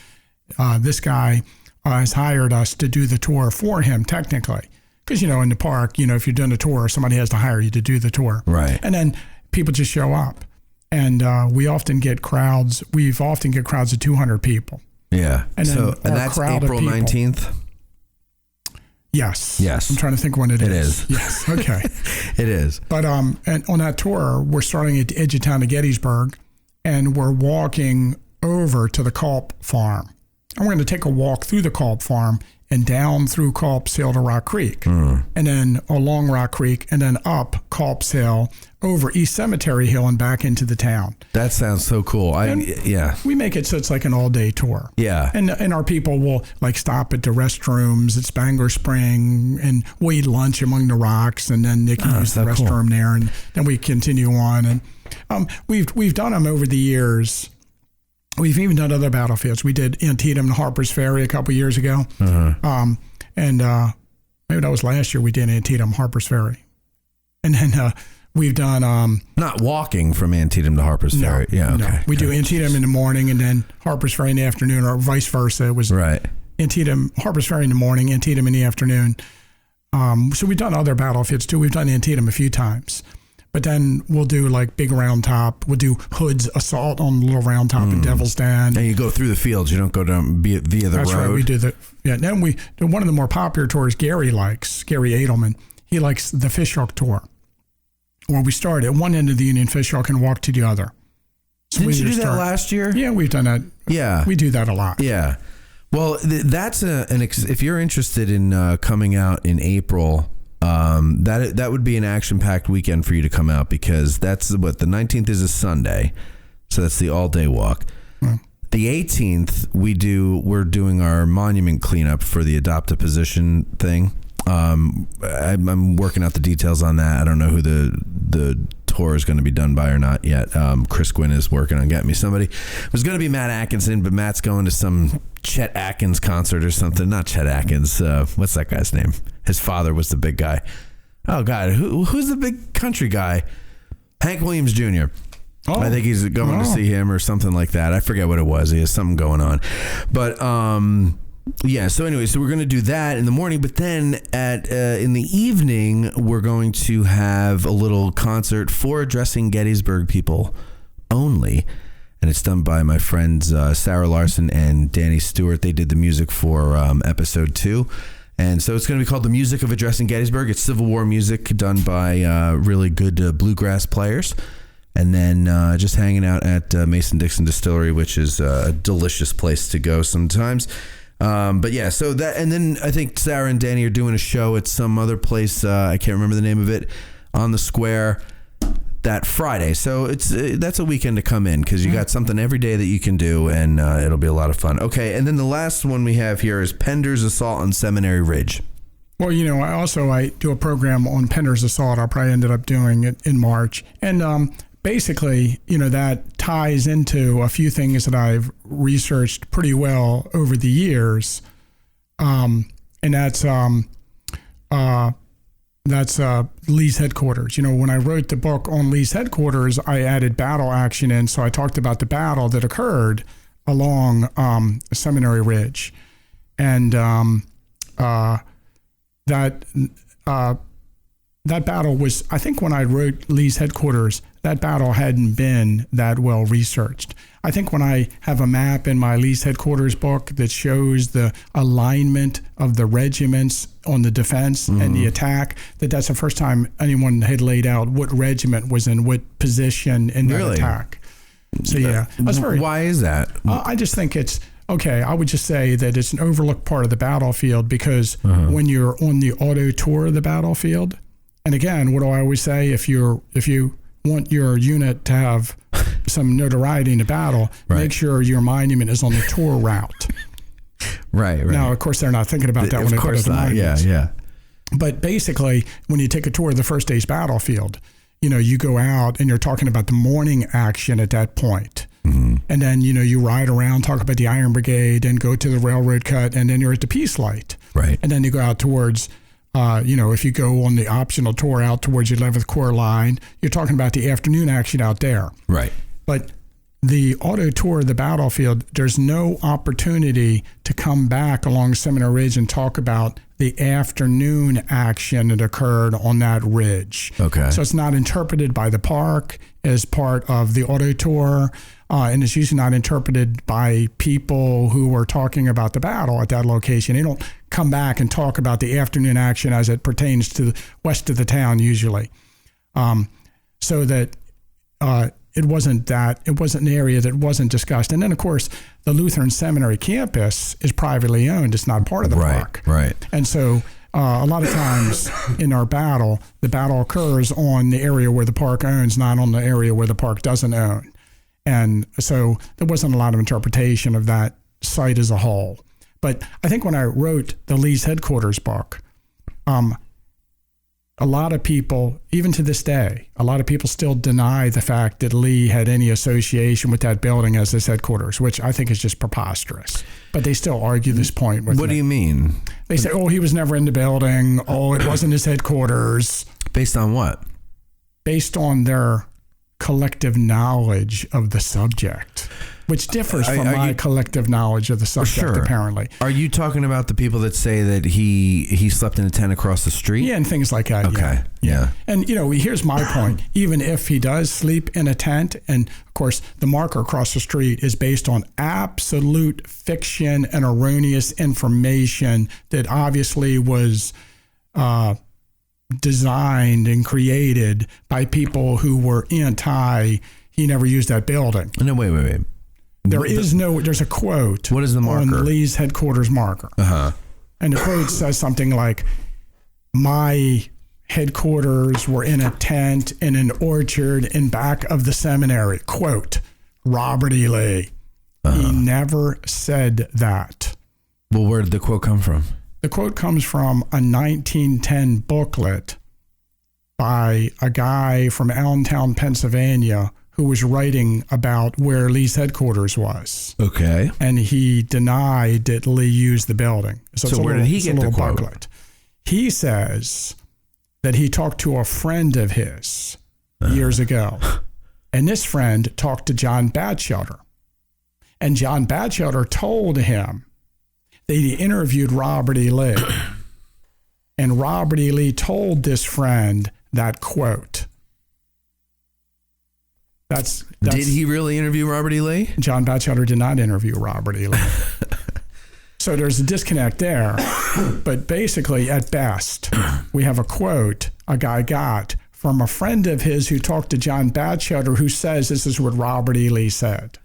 this guy has hired us to do the tour for him, technically. Because, in the park, if you're doing a tour, somebody has to hire you to do the tour. Right. And then people just show up. And we often get crowds. We've often get crowds of 200 people. Yeah. And that's April 19th? Yes. Yes. I'm trying to think when it is. It is. Yes. Okay. It is. But and on that tour, we're starting at the edge of town of Gettysburg, and we're walking over to the Culp farm. And we're going to take a walk through the Culp farm and down through Culp's Hill to Rock Creek, and then along Rock Creek, and then up Culp's Hill, over East Cemetery Hill, and back into the town. That sounds so cool. We make it so it's like an all-day tour. Yeah. And our people will stop at the restrooms at Spangler Spring, and we'll eat lunch among the rocks, and then they can use the restroom there, and then we continue on. And we've done them over the years. We've even done other battlefields. We did Antietam and Harper's Ferry a couple years ago. And maybe that was last year we did Antietam, Harper's Ferry. And then we've done... Not walking from Antietam to Harper's Ferry. Yeah, okay. No. We do Antietam in the morning and then Harper's Ferry in the afternoon, or vice versa. It was Antietam, Harper's Ferry in the morning, Antietam in the afternoon. So we've done other battlefields too. We've done Antietam a few times. But then we'll do like Big Round Top. We'll do Hood's Assault on Little Round Top in Devil's Den. And you go through the fields. You don't go down via the road. That's right. We do then we do one of the more popular tours Gary likes, Gary Edelman. He likes the Fish Hook Tour, where we start at one end of the Union Fish Hook and walk to the other. So Didn't you do that last year? Yeah, we've done that. Yeah. We do that a lot. Yeah. Well, that's if you're interested in coming out in April, that would be an action-packed weekend for you to come out, because that's the 19th is a Sunday, so that's the all-day walk. The 18th we're doing our monument cleanup for the adopt a position thing. I'm working out the details on that. I don't know who the tour is going to be done by or not yet. Chris Gwynn is working on getting me somebody. It was going to be Matt Atkinson, but Matt's going to some Chet Atkins concert or something. Not Chet Atkins. What's that guy's name? His father was the big guy. Oh God, who's the big country guy? Hank Williams Jr. Oh, I think he's going to see him or something like that. I forget what it was. He has something going on, but yeah. So anyway, so we're going to do that in the morning, but then in the evening we're going to have a little concert for Addressing Gettysburg people only, and it's done by my friends Sarah Larson and Danny Stewart. They did the music for episode 2. And so it's going to be called The Music of Addressing Gettysburg. It's Civil War music done by really good bluegrass players. And then just hanging out at Mason-Dixon Distillery, which is a delicious place to go sometimes. But yeah, so that, and then I think Sarah and Danny are doing a show at some other place. I can't remember the name of it, on the square that Friday. So that's a weekend to come in, because you got something every day that you can do, and it'll be a lot of fun. Okay, and then the last one we have here is Pender's Assault on Seminary Ridge. Well, I do a program on Pender's Assault. I probably ended up doing it in March. And basically, that ties into a few things that I've researched pretty well over the years. And that's Lee's headquarters. When I wrote the book on Lee's headquarters, I added battle action in. So I talked about the battle that occurred along Seminary Ridge. And that battle was, I think when I wrote Lee's headquarters, that battle hadn't been that well researched. I think when I have a map in my Lee's headquarters book that shows the alignment of the regiments on the defense and the attack, that's the first time anyone had laid out what regiment was in what position in that attack. So yeah, why is that? I just think it's, okay, I would just say that it's an overlooked part of the battlefield, because when you're on the auto tour of the battlefield, and again, what do I always say? If you want your unit to have some notoriety in the battle, make sure your monument is on the tour route. Right. Now, of course, they're not thinking about that when they put it on. Yeah. But basically, when you take a tour of the first day's battlefield, you go out and you're talking about the morning action at that point. And then, you ride around, talk about the Iron Brigade, and go to the railroad cut, and then you're at the Peace Light. Right. And then you go out towards, if you go on the optional tour out towards the 11th Corps line, you're talking about the afternoon action out there. Right. But the auto tour of the battlefield, there's no opportunity to come back along Seminary Ridge and talk about the afternoon action that occurred on that ridge. Okay. So it's not interpreted by the park as part of the auto tour, and it's usually not interpreted by people who are talking about the battle at that location. They don't come back and talk about the afternoon action as it pertains to the west of the town usually. So that it wasn't an area that wasn't discussed. And then, of course, the Lutheran Seminary campus is privately owned. It's not part of the park. Right. And so a lot of times in our battle, the battle occurs on the area where the park owns, not on the area where the park doesn't own. And so there wasn't a lot of interpretation of that site as a whole. But I think when I wrote the Lee's headquarters book, a lot of people, even to this day, a lot of people still deny the fact that Lee had any association with that building as his headquarters, which I think is just preposterous. But they still argue this point with me. What do you mean? They say, oh, he was never in the building. Oh, it wasn't his headquarters. Based on what? Based on their collective knowledge of the subject, which differs from my collective knowledge of the subject, apparently. Are you talking about the people that say that he slept in a tent across the street? Yeah, and things like that. Okay, yeah. And, here's my point. Even if he does sleep in a tent, and, of course, the marker across the street is based on absolute fiction and erroneous information that obviously was designed and created by people who were he never used that building. No, wait. There's a quote. What is the marker? On Lee's headquarters marker. Uh-huh. And the quote says something like, my headquarters were in a tent in an orchard in back of the seminary. Quote, Robert E. Lee. Uh-huh. He never said that. Well, where did the quote come from? The quote comes from a 1910 booklet by a guy from Allentown, Pennsylvania, who was writing about where Lee's headquarters was. Okay. And he denied that Lee used the building. So where did he get the quote? Booklet. He says that he talked to a friend of his years ago. And this friend talked to John Batchelder. And John Batchelder told him that he interviewed Robert E. Lee. And Robert E. Lee told this friend that quote. That's Did he really interview Robert E. Lee? John Batchelder did not interview Robert E. Lee. So there's a disconnect there. But basically, at best, we have a quote a guy got from a friend of his who talked to John Batchelder, who says this is what Robert E. Lee said.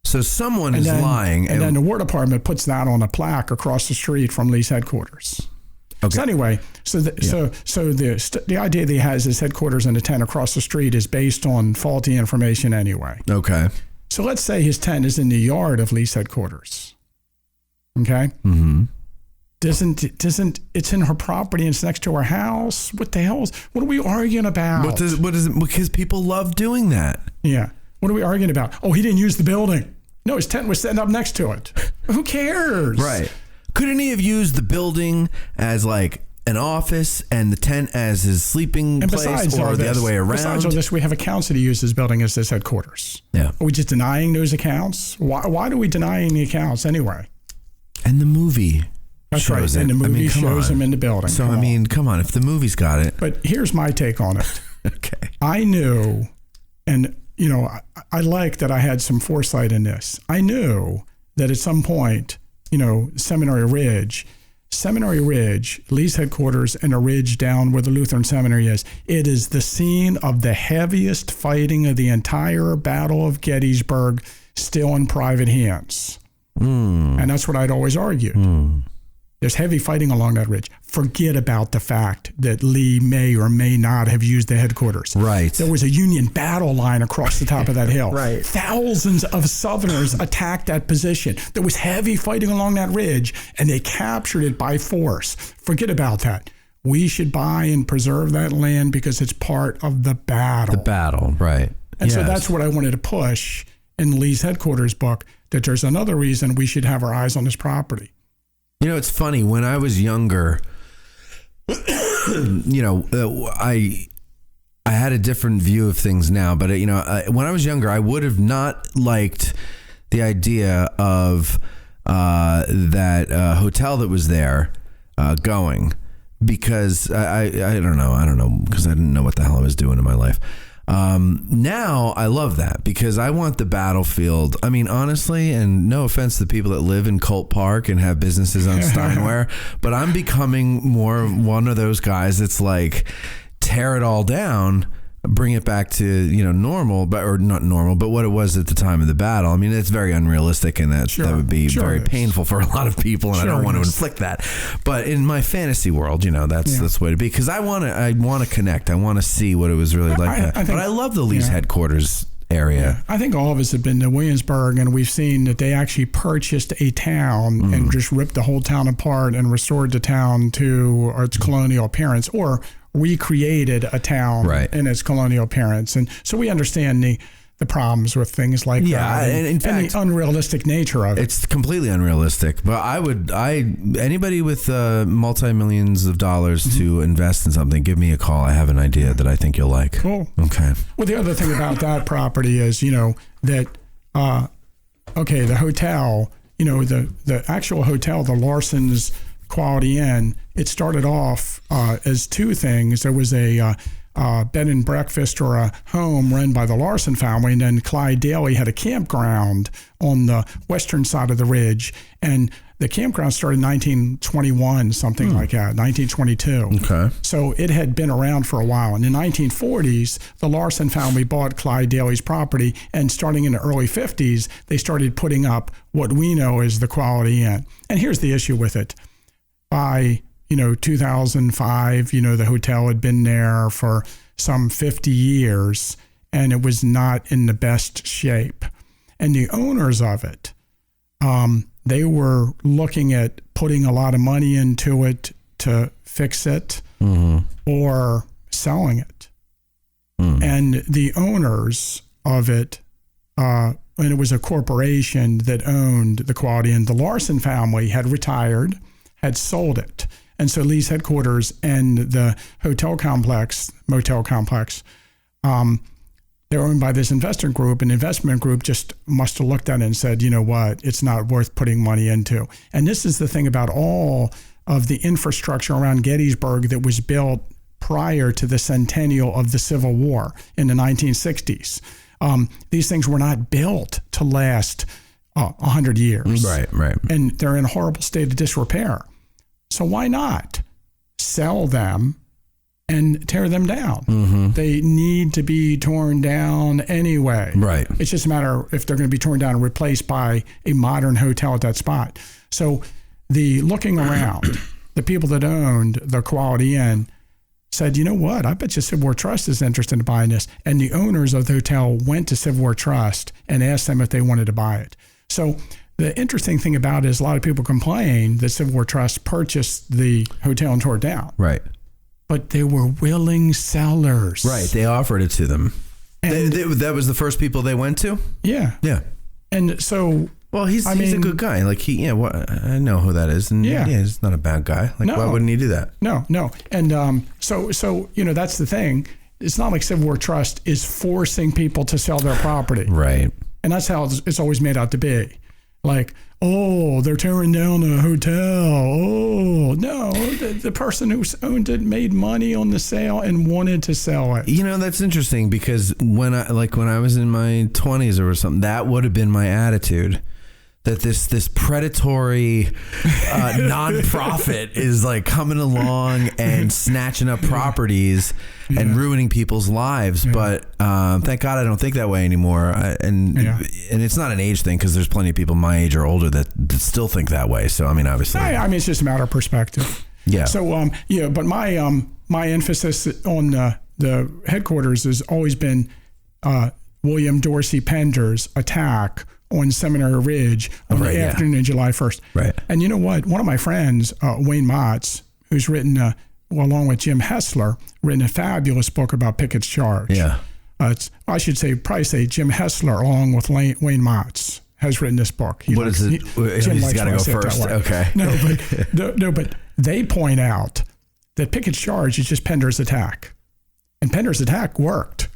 So someone is lying. And then the War Department puts that on a plaque across the street from Lee's headquarters. Okay. So anyway, the idea that he has his headquarters in a tent across the street is based on faulty information anyway. Okay. So let's say his tent is in the yard of Lee's headquarters. Okay. Mm-hmm. Doesn't it's in her property and it's next to her house? What the hell what are we arguing about? What is it? Because people love doing that. Yeah. What are we arguing about? Oh, he didn't use the building. No, his tent was setting up next to it. Who cares? Right. Couldn't he have used the building as like an office and the tent as his sleeping place, or the other way around? Besides all this, we have accounts that he used his building as his headquarters. Yeah. Are we just denying those accounts? Why do we denying the accounts anyway? And the movie That's right. And the movie shows him in the building. So, come on. If the movie's got it. But here's my take on it. Okay. I knew, and, I like that I had some foresight in this. I knew that at some point, Seminary Ridge, Lee's headquarters, and a ridge down where the Lutheran Seminary is, it is the scene of the heaviest fighting of the entire Battle of Gettysburg, still in private hands. And that's what I'd always argued. There's heavy fighting along that ridge. Forget about the fact that Lee may or may not have used the headquarters. Right. There was a Union battle line across the top of that hill. Right. Thousands of Southerners attacked that position. There was heavy fighting along that ridge, and they captured it by force. Forget about that. We should buy and preserve that land because it's part of the battle. The battle, right. And so that's what I wanted to push in Lee's headquarters book, that there's another reason we should have our eyes on this property. It's funny. When I was younger, I had a different view of things now. But, when I was younger, I would have not liked the idea of that hotel that was there going, because I don't know, because I didn't know what the hell I was doing in my life. Now I love that because I want the battlefield. I mean, honestly, and no offense to the people that live in Colt Park and have businesses on Steinway, but I'm becoming more one of those guys that's like, tear it all down, bring it back to, normal, or not normal, but what it was at the time of the battle. I mean, it's very unrealistic, and that would be very painful for a lot of people, and I don't want to inflict that. But in my fantasy world, that's the way to be, because I want to connect. I want to see what it was really like. But I love the Lee's headquarters area. Yeah. I think all of us have been to Williamsburg, and we've seen that they actually purchased a town and just ripped the whole town apart and restored the town to its colonial appearance, or recreated a town in its colonial appearance. And so we understand the problems with things like that, and in fact, and the unrealistic nature of it. It's completely unrealistic. But anybody with multi-millions of dollars to invest in something, give me a call. I have an idea that I think you'll like. Cool. Okay. Well, the other thing about that property is, that the hotel, the actual hotel, the Larson's Quality Inn, it started off as two things. There was a bed and breakfast or a home run by the Larson family, and then Clyde Daly had a campground on the western side of the ridge, and the campground started in 1921, something like that, 1922. Okay. So it had been around for a while. In the 1940s, the Larson family bought Clyde Daly's property, and starting in the early 50s, they started putting up what we know as the Quality Inn. And here's the issue with it. By 2005, the hotel had been there for some 50 years, and it was not in the best shape. And the owners of it, they were looking at putting a lot of money into it to fix it or selling it. And the owners of it, and it was a corporation that owned the Quality Inn, the Larson family had retired, had sold it. And so Lee's headquarters and the motel complex, they're owned by this investment group, and the investment group just must have looked at it and said, you know what, it's not worth putting money into. And this is the thing about all of the infrastructure around Gettysburg that was built prior to the centennial of the Civil War in the 1960s. These things were not built to last 100 years. Right. And they're in a horrible state of disrepair. So why not sell them and tear them down? They need to be torn down anyway. Right. It's just a matter if they're going to be torn down and replaced by a modern hotel at that spot. So the looking around, the people that owned the Quality Inn said, you know what, I bet you Civil War Trust is interested in buying this. And the owners of the hotel went to Civil War Trust and asked them if they wanted to buy it. So the interesting thing about it is a lot of people complain that Civil War Trust purchased the hotel and tore it down. Right. But they were willing sellers. Right. They offered it to them. And that was the first people they went to? Yeah. Yeah. And so... Well, he's a good guy. Like I know who that is. And he's not a bad guy. Like, why wouldn't he do that? No. And so that's the thing. It's not like Civil War Trust is forcing people to sell their property. Right. And that's how it's always made out to be. Like, oh, they're tearing down a hotel. Oh, no, the person who owned it made money on the sale and wanted to sell it. That's interesting because when I was in my 20s or something, that would have been my attitude. That this predatory nonprofit is like coming along and snatching up properties and ruining people's lives. Yeah. But thank God I don't think that way anymore. And it's not an age thing because there's plenty of people my age or older that still think that way. So I mean, obviously, it's just a matter of perspective. Yeah. So but my emphasis on the headquarters has always been William Dorsey Pender's attack on Seminary Ridge on the afternoon of July 1st. Right. And you know what? One of my friends, Wayne Motz, who's written, along with Jim Hessler, written a fabulous book about Pickett's Charge. Yeah. I should probably say Jim Hessler, along with Wayne Motz, has written this book. What is it? He's got to go first. Okay. No, but they point out that Pickett's Charge is just Pender's attack. And Pender's attack worked.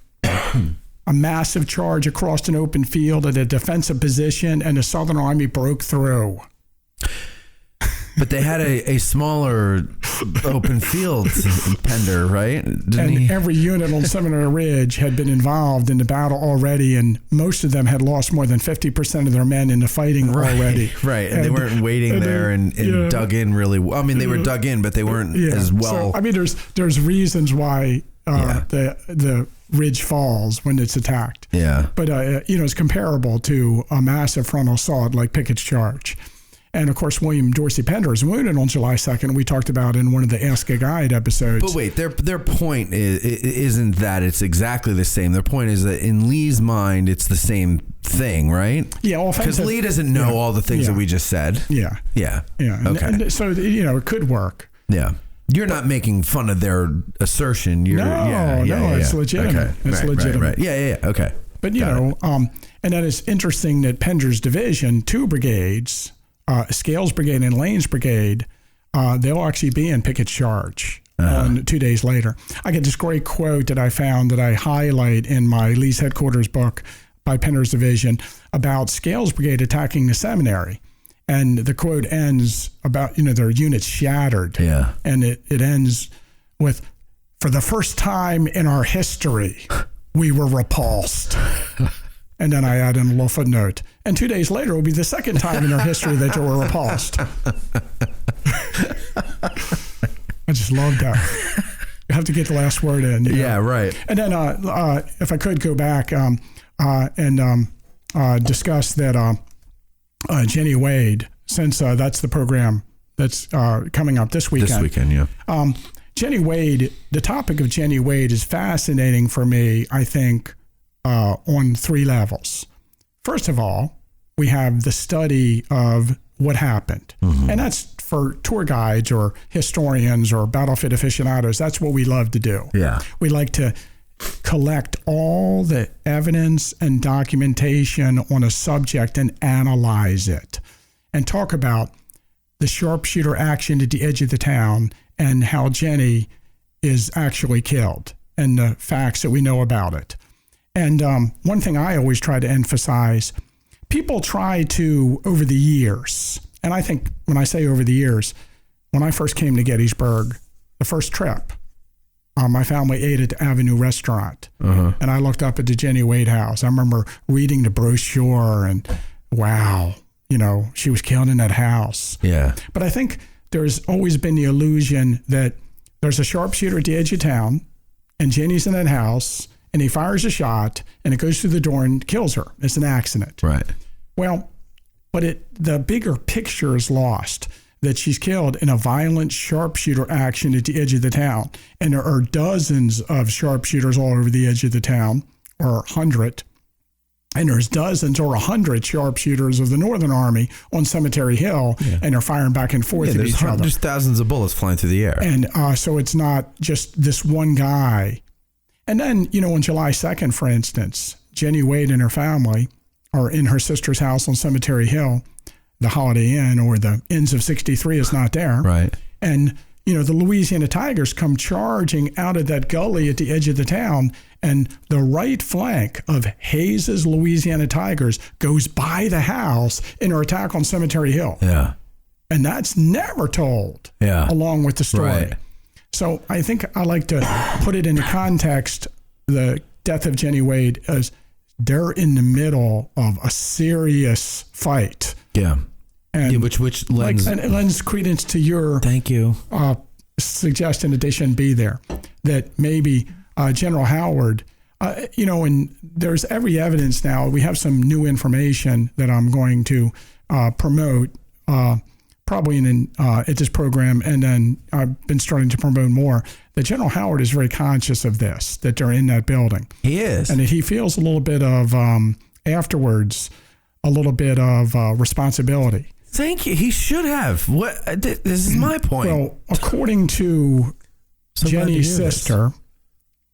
A massive charge across an open field at a defensive position, and the Southern Army broke through. But they had a smaller open field in Pender, right? Every unit on Seminary Ridge had been involved in the battle already, and most of them had lost more than 50% of their men in the fighting already. Right, and they weren't waiting there and dug in really well. I mean, they were dug in, but they weren't as well. So, I mean, there's reasons why the ridge falls when it's attacked. Yeah. But, it's comparable to a massive frontal assault like Pickett's Charge. And, of course, William Dorsey Pender is wounded on July 2nd. We talked about in one of the Ask a Guide episodes. But wait, their point isn't that it's exactly the same. Their point is that in Lee's mind, it's the same thing, right? Yeah. Because Lee doesn't know all the things that we just said. Yeah. Yeah. Yeah. Okay. And so, it could work. Yeah. You're not making fun of their assertion. You're, No, it's legitimate. Okay. It's legitimate. Right. Yeah. Okay. But, you know, and then it's interesting that Pender's division, 2 brigades, Scales Brigade and Lane's Brigade, they'll actually be in picket charge 2 days later. I get this great quote that I found that I highlight in my Lee's Headquarters book by Pender's division about Scales Brigade attacking the Seminary. And the quote ends about, their units shattered. Yeah. And it ends with, for the first time in our history, we were repulsed. And then I add in a little footnote. And 2 days later will be the second time in our history that they were repulsed. I just love that. You have to get the last word in. Yeah, right. And then if I could go back and discuss that Jennie Wade, since that's the program that's coming up this weekend. This weekend, yeah. Jennie Wade, the topic of Jennie Wade is fascinating for me, I think, on 3 levels. First of all, we have the study of what happened. Mm-hmm. And that's for tour guides or historians or battlefield aficionados. That's what we love to do. Yeah. We like to collect all the evidence and documentation on a subject and analyze it and talk about the sharpshooter action at the edge of the town and how Jennie is actually killed and the facts that we know about it. And one thing I always try to emphasize, people try to, over the years, and I think when I say over the years, when I first came to Gettysburg, the first trip, my family ate at the Avenue Restaurant, and I looked up at the Jennie Wade house. I remember reading the brochure and, wow, she was killed in that house. Yeah. But I think there's always been the illusion that there's a sharpshooter at the edge of town, and Jennie's in that house, and he fires a shot, and it goes through the door and kills her. It's an accident. Right. Well, but the bigger picture is lost, that she's killed in a violent sharpshooter action at the edge of the town. And there are dozens of sharpshooters all over the edge of the town, or 100. And there's dozens or 100 sharpshooters of the Northern Army on Cemetery Hill, and they're firing back and forth at each other. There's thousands of bullets flying through the air. And so it's not just this one guy. And then, on July 2nd, for instance, Jennie Wade and her family are in her sister's house on Cemetery Hill. The Holiday Inn or the Inns of 63 is not there. Right. And, the Louisiana Tigers come charging out of that gully at the edge of the town, and the right flank of Hayes's Louisiana Tigers goes by the house in her attack on Cemetery Hill. Yeah. And that's never told along with the story. Right. So I think I like to put it into context, the death of Jennie Wade, as they're in the middle of a serious fight. Yeah. And which lends... and it lends credence to your Thank you. Suggestion that they shouldn't be there, that maybe General Howard, and there's every evidence now. We have some new information that I'm going to promote probably at this program, and then I've been starting to promote more, that General Howard is very conscious of this, that they're in that building. He is. And that he feels a little bit of, afterwards, a little bit of responsibility. Thank you. He should have. This is my point. Well, according to Jennie's sister,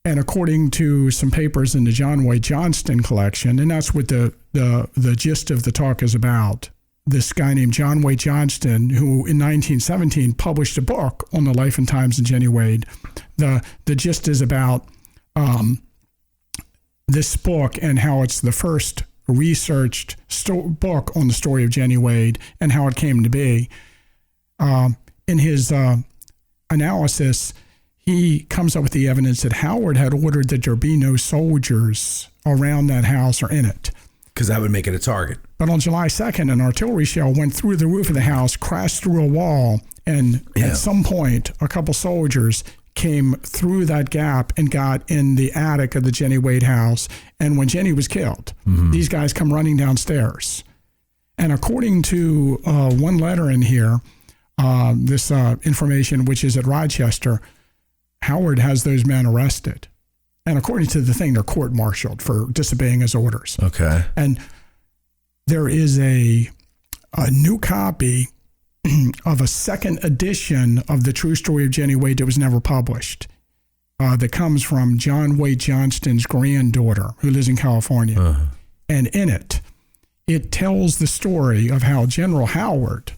and according to some papers in the John Wayne Johnston collection, and that's what the gist of the talk is about. This guy named John Wayne Johnston, who in 1917 published a book on the life and times of Jennie Wade. The gist is about this book and how it's the first researched book on the story of Jennie Wade and how it came to be. In his analysis, he comes up with the evidence that Howard had ordered that there be no soldiers around that house or in it. Because that would make it a target. But on July 2nd, an artillery shell went through the roof of the house, crashed through a wall, and at some point, a couple soldiers came through that gap and got in the attic of the Jennie Wade house. And when Jennie was killed, these guys come running downstairs. And according to one letter in here, this information, which is at Rochester, Howard has those men arrested. And according to the thing, they're court-martialed for disobeying his orders. Okay. And there is a new copy of a second edition of the true story of Jennie Wade that was never published. That comes from John Wade Johnston's granddaughter, who lives in California. And in it, it tells the story of how General Howard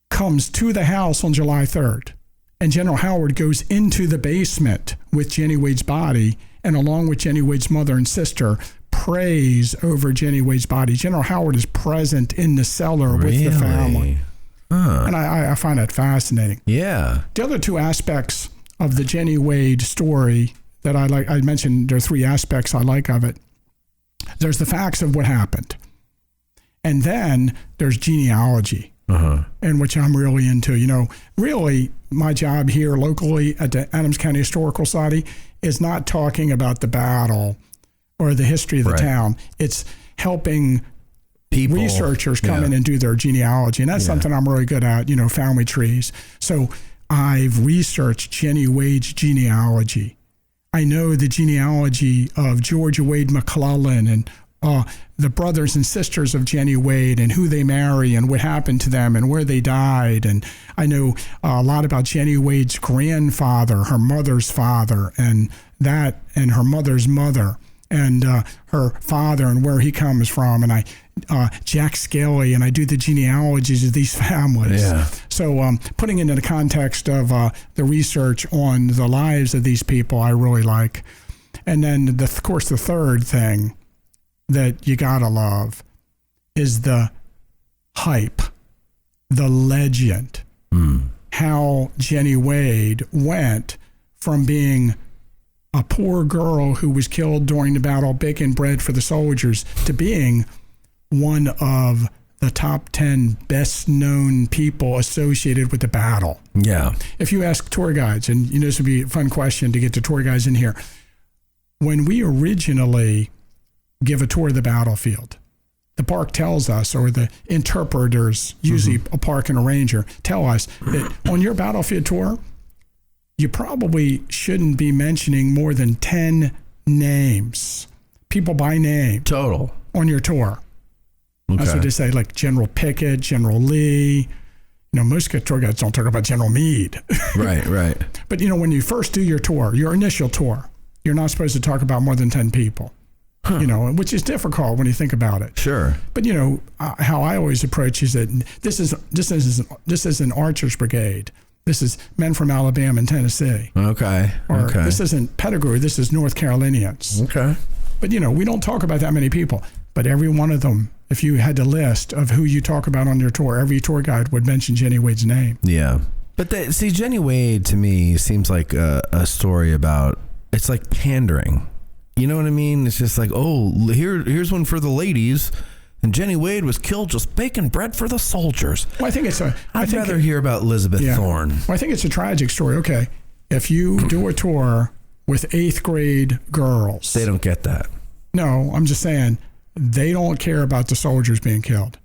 comes to the house on July 3rd. And General Howard goes into the basement with Jennie Wade's body, and along with Jennie Wade's mother and sister, prays over Jennie Wade's body. General Howard is present in the cellar with the family. And I find that fascinating. Yeah. The other two aspects of the Jennie Wade story that I like, I mentioned there are three aspects I like of it. There's the facts of what happened. And then there's genealogy, and which I'm really into. You know, really, my job here locally at the Adams County Historical Society is not talking about the battle or the history of the town. It's helping researchers come in and do their genealogy. And that's something I'm really good at, you know, family trees. So I've researched Jennie Wade's genealogy. I know the genealogy of Georgia Wade McClellan and the brothers and sisters of Jennie Wade and who they marry and what happened to them and where they died. And I know a lot about Jennie Wade's grandfather, her mother's father, and her mother's mother, and her father and where he comes from. And Jack Skelly, and I do the genealogies of these families. Yeah. So putting it into the context of the research on the lives of these people, I really like. And then, of course, the third thing that you gotta love is the hype, the legend, how Jennie Wade went from being a poor girl who was killed during the battle, baking bread for the soldiers, to being one of the top 10 best known people associated with the battle. Yeah. If you ask tour guides, and you know, this would be a fun question to get the tour guides in here. When we originally give a tour of the battlefield, the park tells us, or the interpreters, usually a park and a ranger, tell us that on your battlefield tour, you probably shouldn't be mentioning more than 10 names, people by name. Total. On your tour. Okay. That's what they say, like General Pickett, General Lee. You know, most tour guides don't talk about General Meade. Right. But, you know, when you first do your tour, your initial tour, you're not supposed to talk about more than 10 people. You know, which is difficult when you think about it. Sure. But, you know, how I always approach is that this is an archer's brigade. This is men from Alabama and Tennessee. Okay. This isn't Pettigrew. This is North Carolinians. Okay. But, you know, we don't talk about that many people. But every one of them, if you had the list of who you talk about on your tour, every tour guide would mention Jennie Wade's name. Yeah. But Jennie Wade to me seems like a story about, it's like pandering. You know what I mean? It's just like, oh, here's one for the ladies. And Jennie Wade was killed just baking bread for the soldiers. Well, I think it's I'd rather hear about Elizabeth Thorne. Well, I think it's a tragic story. Okay. If you do a tour with 8th grade girls. They don't get that. No, I'm just saying they don't care about the soldiers being killed.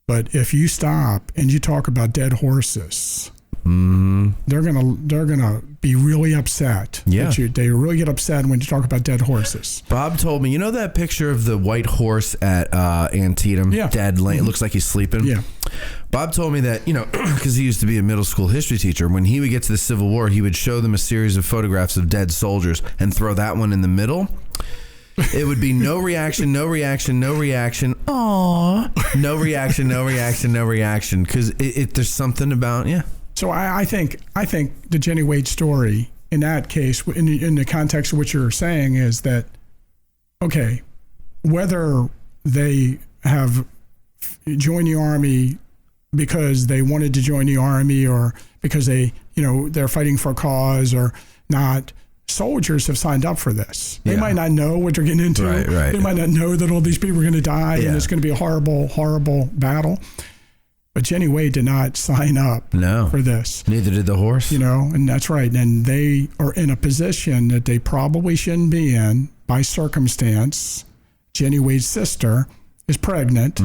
But if you stop and you talk about dead horses, they're gonna be really upset. Yeah, they really get upset when you talk about dead horses. Bob told me, you know that picture of the white horse at Antietam, dead, it looks like he's sleeping. Yeah. Bob told me that, you know, because he used to be a middle school history teacher, when he would get to the Civil War, he would show them a series of photographs of dead soldiers and throw that one in the middle. It would be no reaction, no reaction, no reaction. Aww. No reaction, no reaction, no reaction. Because there's something about, So I think the Jennie Wade story in that case, in the context of what you're saying, is that, okay, whether they have joined the Army because they wanted to join the Army or because they're fighting for a cause or not, soldiers have signed up for this. They might not know what they're getting into. Right. They might not know that all these people are going to die and it's going to be a horrible, horrible battle. But Jennie Wade did not sign up for this. Neither did the horse. You know, and that's right. And they are in a position that they probably shouldn't be in by circumstance. Jennie Wade's sister is pregnant.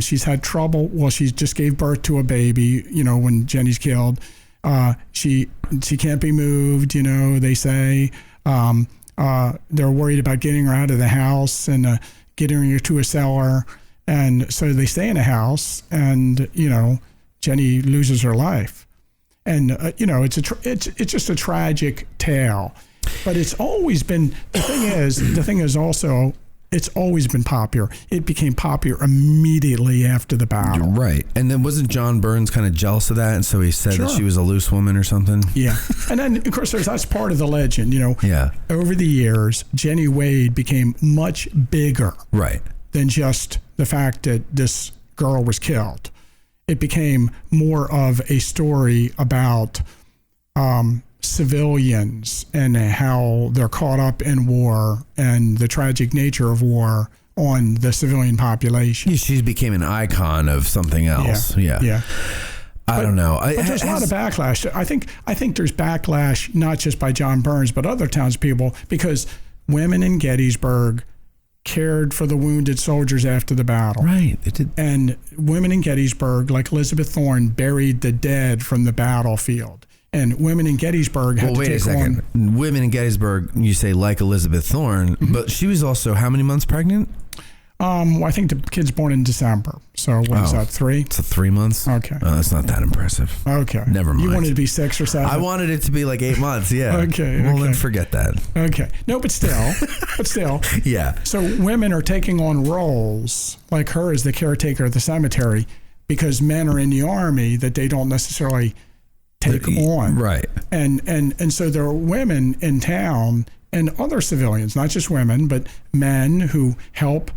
She's had trouble. Well, she just gave birth to a baby, you know, when Jennie's killed. She can't be moved, you know, they say. They're worried about getting her out of the house and getting her to a cellar. And so they stay in a house, and, you know, Jennie loses her life. And, it's just a tragic tale. But it's always been, the thing is also, it's always been popular. It became popular immediately after the battle. Right. And then wasn't John Burns kind of jealous of that? And so he said that she was a loose woman or something? Yeah. And then, of course, that's part of the legend, Yeah. Over the years, Jennie Wade became much bigger. Right. Than just the fact that this girl was killed. It became more of a story about civilians and how they're caught up in war and the tragic nature of war on the civilian population. She became an icon of something else. Yeah. I don't know. But there's a lot of backlash. I think there's backlash not just by John Burns, but other townspeople, because women in Gettysburg cared for the wounded soldiers after the battle. Right. It did. And women in Gettysburg, like Elizabeth Thorne, buried the dead from the battlefield. And women in Gettysburg had to take on... Wait a second. Women in Gettysburg, you say like Elizabeth Thorne, but she was also how many months pregnant? I think the kid's born in December. So what is that, 3? So 3 months? Okay. That's not that impressive. Okay. Never mind. You wanted it to be 6 or 7? I wanted it to be like 8 months, yeah. Okay. Well, then forget that. Okay. No, but still. Yeah. So women are taking on roles like her as the caretaker of the cemetery because men are in the army that they don't necessarily take on. Right. And so there are women in town and other civilians, not just women, but men who help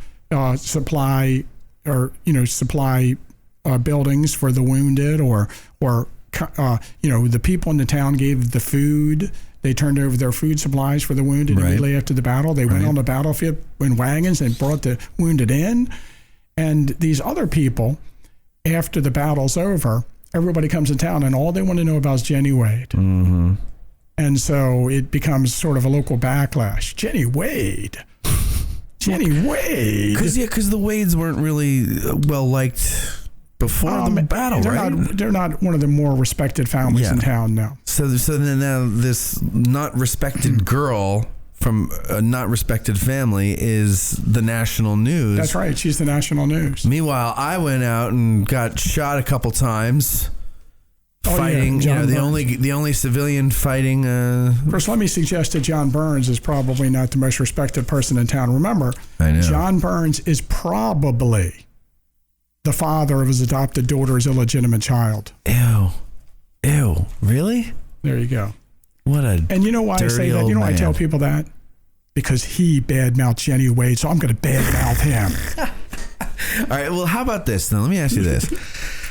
supply buildings for the wounded, or the people in the town gave the food. They turned over their food supplies for the wounded immediately after the battle. They went on the battlefield in wagons and brought the wounded in. And these other people, after the battle's over, everybody comes in town and all they want to know about is Jennie Wade. Mm-hmm. And so it becomes sort of a local backlash. Jennie Wade. Jennie Wade. Because the Wades weren't really well liked before the battle, They're not one of the more respected families in town now. So then now this not respected girl from a not respected family is the national news. That's right. She's the national news. Meanwhile, I went out and got shot a couple times. Fighting, the only civilian fighting. First, let me suggest that John Burns is probably not the most respected person in town. Remember, I know. John Burns is probably the father of his adopted daughter's illegitimate child. Ew, really? There you go. What a and you know why I say that? You know why I tell people that? Because he badmouthed Jennie Wade, so I'm going to badmouth him. All right. Well, how about this then? Let me ask you this.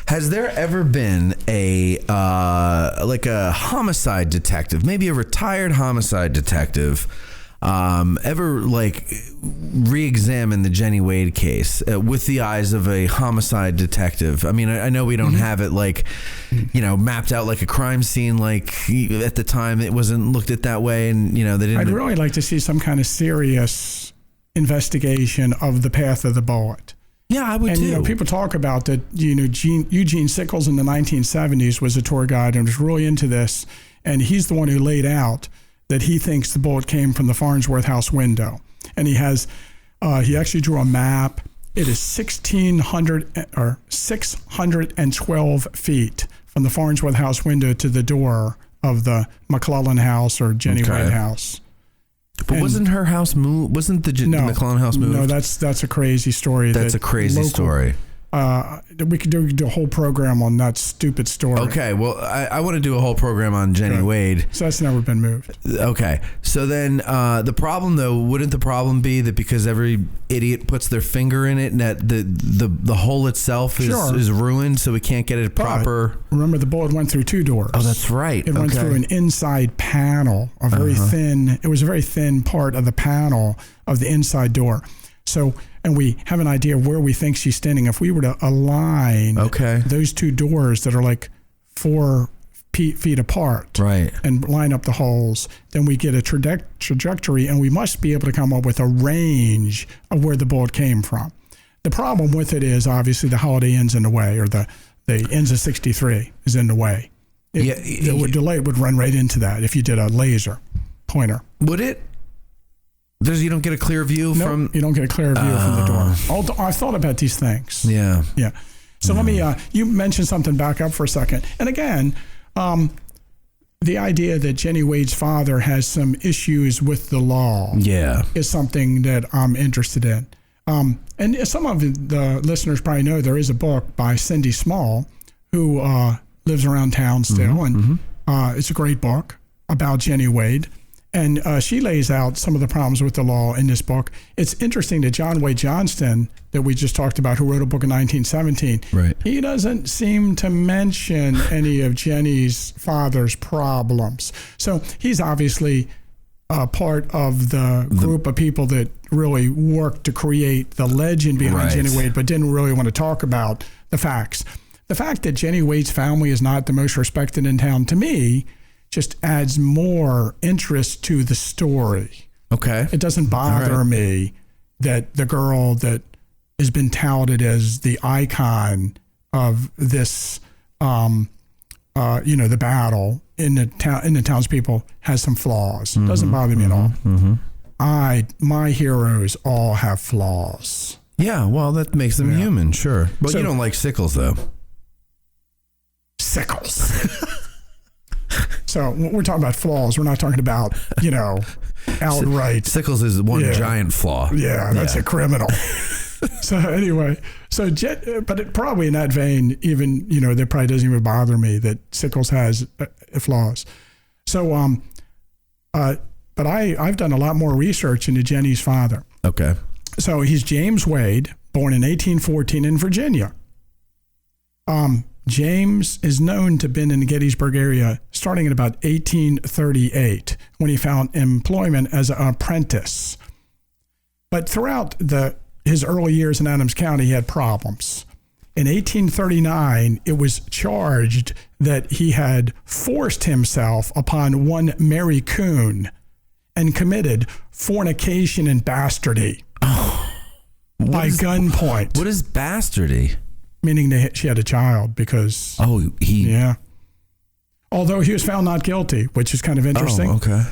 Has there ever been a homicide detective, maybe a retired homicide detective, ever re-examine the Jennie Wade case with the eyes of a homicide detective? I mean, I know we don't have it mapped out like a crime scene. Like at the time, it wasn't looked at that way, and they didn't. I'd really like to see some kind of serious investigation of the path of the bullet. Yeah, I would too. And people talk about that. Eugene Sickles in the 1970s was a tour guide and was really into this, and he's the one who laid out that he thinks the bullet came from the Farnsworth house window. And he actually drew a map. It is 612 feet from the Farnsworth house window to the door of the McClellan house or Jennie Wade house. But wasn't her house moved? Wasn't the McClellan house moved? No, that's a crazy story. That's a crazy story. We could do a whole program on that stupid story. Okay, well, I want to do a whole program on Jennie Wade. So that's never been moved. Okay, so then the problem, though, wouldn't the problem be that because every idiot puts their finger in it, and that the hole itself is ruined, so we can't get it proper? But remember, the bullet went through 2 doors. Oh, that's right. It went through an inside panel, a very thin. It was a very thin part of the panel of the inside door. So, and we have an idea of where we think she's standing. If we were to align those 2 doors that are like 4 feet apart, right, and line up the holes, then we get a trajectory, and we must be able to come up with a range of where the bullet came from. The problem with it is obviously the Holiday Inn's in the way, or the Inns of 63 is in the way. The delay would run right into that if you did a laser pointer. Would it? You don't get a clear view from... you don't get a clear view from the door. I've thought about these things. Yeah. Yeah. So let me, you mentioned something, back up for a second. And again, the idea that Jennie Wade's father has some issues with the law is something that I'm interested in. And some of the listeners probably know there is a book by Cindy Small, who lives around town still, and it's a great book about Jennie Wade. And she lays out some of the problems with the law in this book. It's interesting that John Wade Johnston, that we just talked about, who wrote a book in 1917, he doesn't seem to mention any of Jennie's father's problems. So he's obviously part of the group of people that really worked to create the legend behind Jennie Wade, but didn't really want to talk about the facts. The fact that Jennie Wade's family is not the most respected in town, to me, just adds more interest to the story. Okay. It doesn't bother me that the girl that has been touted as the icon of this, the battle in the townspeople has some flaws. It doesn't bother me at all. My heroes all have flaws. Yeah, well, that makes them human, sure. But so, you don't like Sickles, though. Sickles. So we're talking about flaws. We're not talking about, outright. Sickles is one giant flaw. Yeah, that's a criminal. So anyway, but probably in that vein, even, that probably doesn't even bother me that Sickles has flaws. So, but I've done a lot more research into Jennie's father. Okay. So he's James Wade, born in 1814 in Virginia. James is known to have been in the Gettysburg area starting in about 1838 when he found employment as an apprentice. But throughout his early years in Adams County, he had problems. In 1839, it was charged that he had forced himself upon one Mary Coon and committed fornication and bastardy by gunpoint. What is bastardy? Meaning she had a child because... Yeah. Although he was found not guilty, which is kind of interesting. Oh, okay.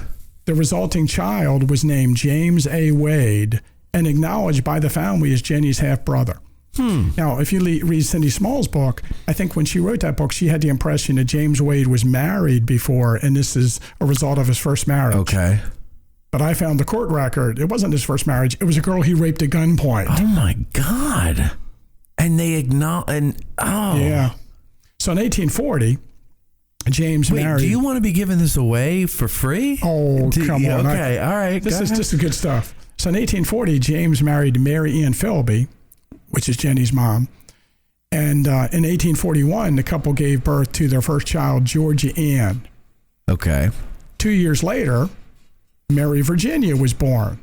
The resulting child was named James A. Wade and acknowledged by the family as Jennie's half-brother. Now, if you read Cindy Small's book, I think when she wrote that book, she had the impression that James Wade was married before, and this is a result of his first marriage. Okay. But I found the court record. It wasn't his first marriage. It was a girl he raped at gunpoint. Oh, my God. And they acknowledge, Yeah. So in 1840, James married. Do you want to be giving this away for free? Oh, come on. Okay, all right. This is good stuff. So in 1840, James married Mary Ann Philby, which is Jennie's mom. And in 1841, the couple gave birth to their first child, Georgia Ann. Okay. 2 years later, Mary Virginia was born.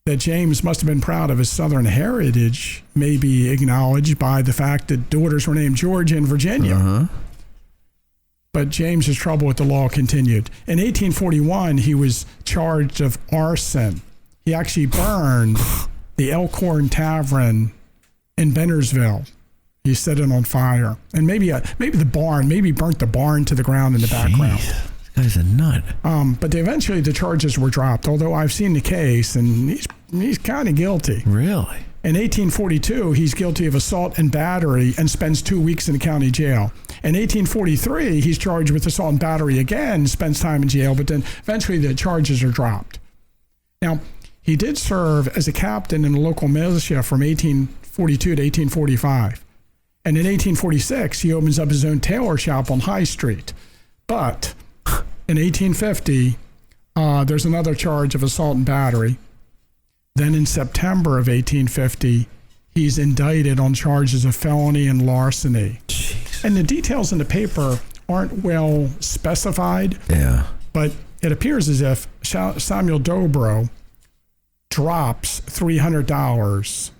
That James must have been proud of his Southern heritage may be acknowledged by the fact that daughters were named Georgia and Virginia. But James's trouble with the law continued. In 1841, he was charged of arson. He actually burned the Elkhorn Tavern in Bennersville. He set it on fire. And maybe burnt the barn to the ground in the background. Guy's a nut. But eventually the charges were dropped, although I've seen the case, and he's kind of guilty. Really? In 1842, he's guilty of assault and battery and spends 2 weeks in the county jail. In 1843, he's charged with assault and battery again, spends time in jail, but then eventually the charges are dropped. Now, he did serve as a captain in the local militia from 1842 to 1845. And in 1846, he opens up his own tailor shop on High Street. But in 1850, there's another charge of assault and battery. Then in September of 1850, he's indicted on charges of felony and larceny. Jeez. And the details in the paper aren't well specified. Yeah. But it appears as if Samuel Dobro drops $300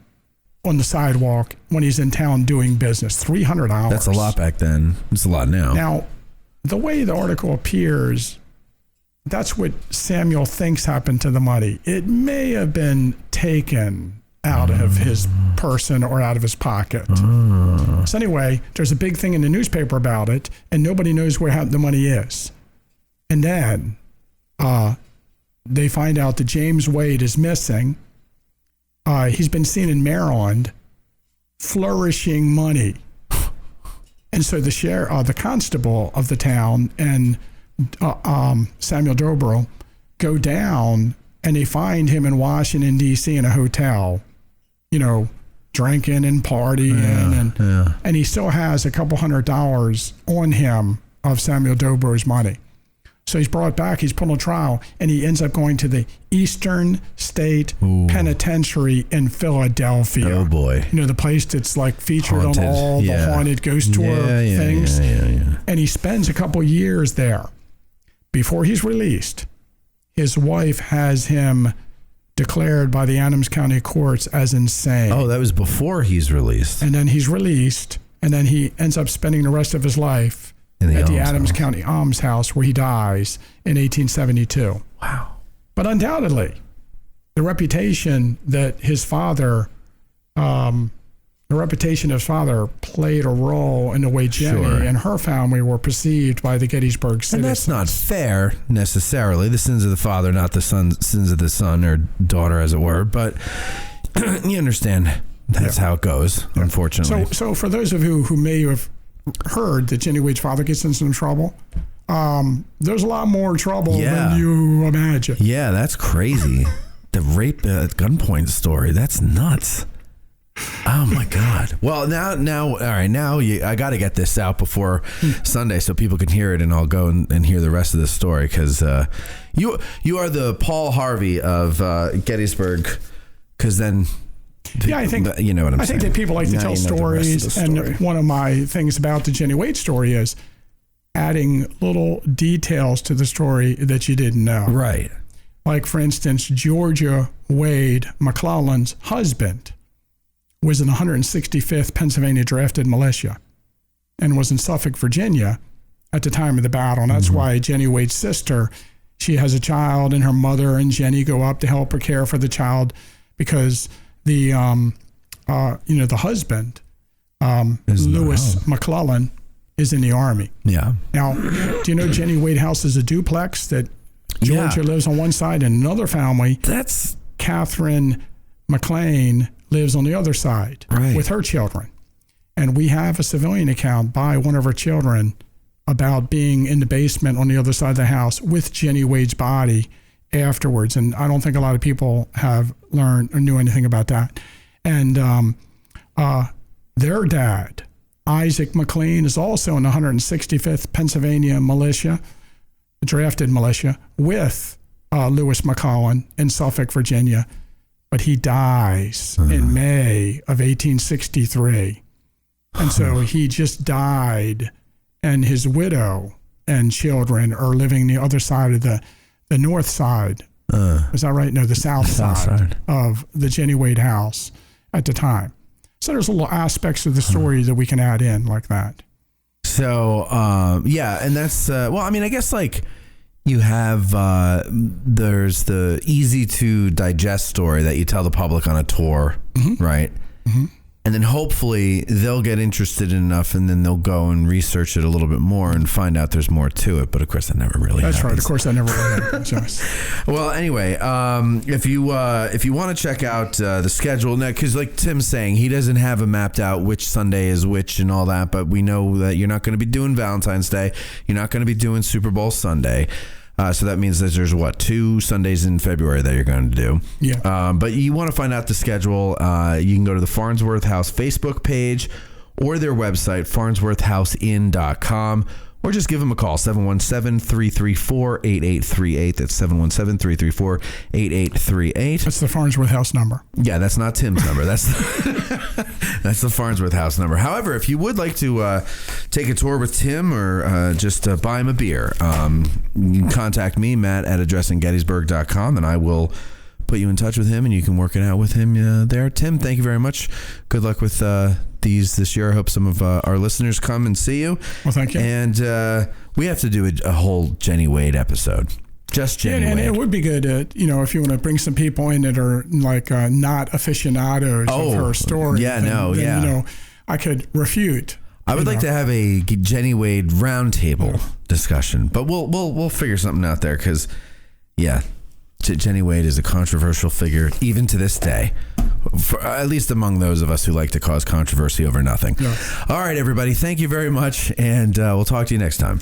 on the sidewalk when he's in town doing business. $300. That's a lot back then. It's a lot now. Now, the way the article appears, that's what Samuel thinks happened to the money. It may have been taken out of his person or out of his pocket. So anyway, there's a big thing in the newspaper about it, and nobody knows where the money is. And then they find out that James Wade is missing. He's been seen in Maryland, flourishing money. And so the constable of the town and Samuel Dobro go down, and they find him in Washington, D.C. in a hotel, drinking and partying, and he still has a couple $100 on him of Samuel Dobro's money. So he's brought back, he's put on trial, and he ends up going to the Eastern State Penitentiary in Philadelphia. Oh, boy. The place that's like featured Haunted. on all the haunted ghost tour things. Yeah. And he spends a couple years there. Before he's released, his wife has him declared by the Adams County courts as insane. Oh, that was before he's released. And then he's released, and then he ends up spending the rest of his life at the Adams County Alms House, where he dies in 1872. Wow. But undoubtedly, the reputation that his father, played a role in the way Jennie and her family were perceived by the Gettysburg citizens. And that's not fair, necessarily. The sins of the father, not the sins of the son or daughter, as it were. But you understand that's how it goes, unfortunately. So for those of you who may have heard that Jennie Wade's father gets in some trouble, there's a lot more trouble than you imagine. Yeah, that's crazy. The rape at gunpoint story, that's nuts. Oh my God. Well, now, all right, I got to get this out before Sunday so people can hear it, and I'll go and hear the rest of the story, because you are the Paul Harvey of Gettysburg, because then... I think you know what I'm saying. I think that people like to tell stories, and one of my things about the Jennie Wade story is adding little details to the story that you didn't know. Right. Like, for instance, Georgia Wade McClellan's husband was in the 165th Pennsylvania Drafted Militia and was in Suffolk, Virginia at the time of the battle. And that's why Jennie Wade's sister, she has a child, and her mother and Jennie go up to help her care for the child, because the husband, Lewis McClellan, is in the Army. Yeah. Now, do you know Jennie Wade House is a duplex that Georgia lives on one side, and another family, that's Catherine McLean, lives on the other side with her children. And we have a civilian account by one of her children about being in the basement on the other side of the house with Jennie Wade's body afterwards. And I don't think a lot of people have learned or knew anything about that. And their dad, Isaac McLean, is also in the 165th Pennsylvania Militia, Drafted Militia, with Lewis McClellan in Suffolk, Virginia. But he dies in May of 1863. And so he just died, and his widow and children are living the other side of the north side. Is that right? No, the south side of the Jennie Wade house at the time. So there's little aspects of the story that we can add in like that. So, and that's, I guess like you have, there's the easy to digest story that you tell the public on a tour, right? Mm-hmm. And then hopefully they'll get interested enough, and then they'll go and research it a little bit more and find out there's more to it. But of course, that never really happens. That's right. Of course, that never really happens. Yes. Well, anyway, if you want to check out the schedule now, because like Tim's saying, he doesn't have it mapped out which Sunday is which and all that. But we know that you're not going to be doing Valentine's Day. You're not going to be doing Super Bowl Sunday. So that means that there's 2 Sundays in February that you're going to do. Yeah. But you want to find out the schedule, you can go to the Farnsworth House Facebook page or their website, farnsworthhouseinn.com, or just give them a call, 717-334-8838. That's 717-334-8838. That's the Farnsworth House number. Yeah, that's not Tim's number. That's that's the Farnsworth House number. However, if you would like to take a tour with Tim or just buy him a beer, you can contact me, Matt, at addressinggettysburg.com, and I will put you in touch with him, and you can work it out with him there. Tim, thank you very much. Good luck with these this year. I hope some of our listeners come and see you. Well, thank you. And we have to do a whole Jennie Wade episode. Just Jennie Wade. And it would be good, if you want to bring some people in that are like not aficionados of her story. Yeah, then, I could refute. I would like to have a Jennie Wade roundtable discussion, but we'll figure something out there because, Jennie Wade is a controversial figure, even to this day, at least among those of us who like to cause controversy over nothing. Yeah. All right, everybody. Thank you very much, and we'll talk to you next time.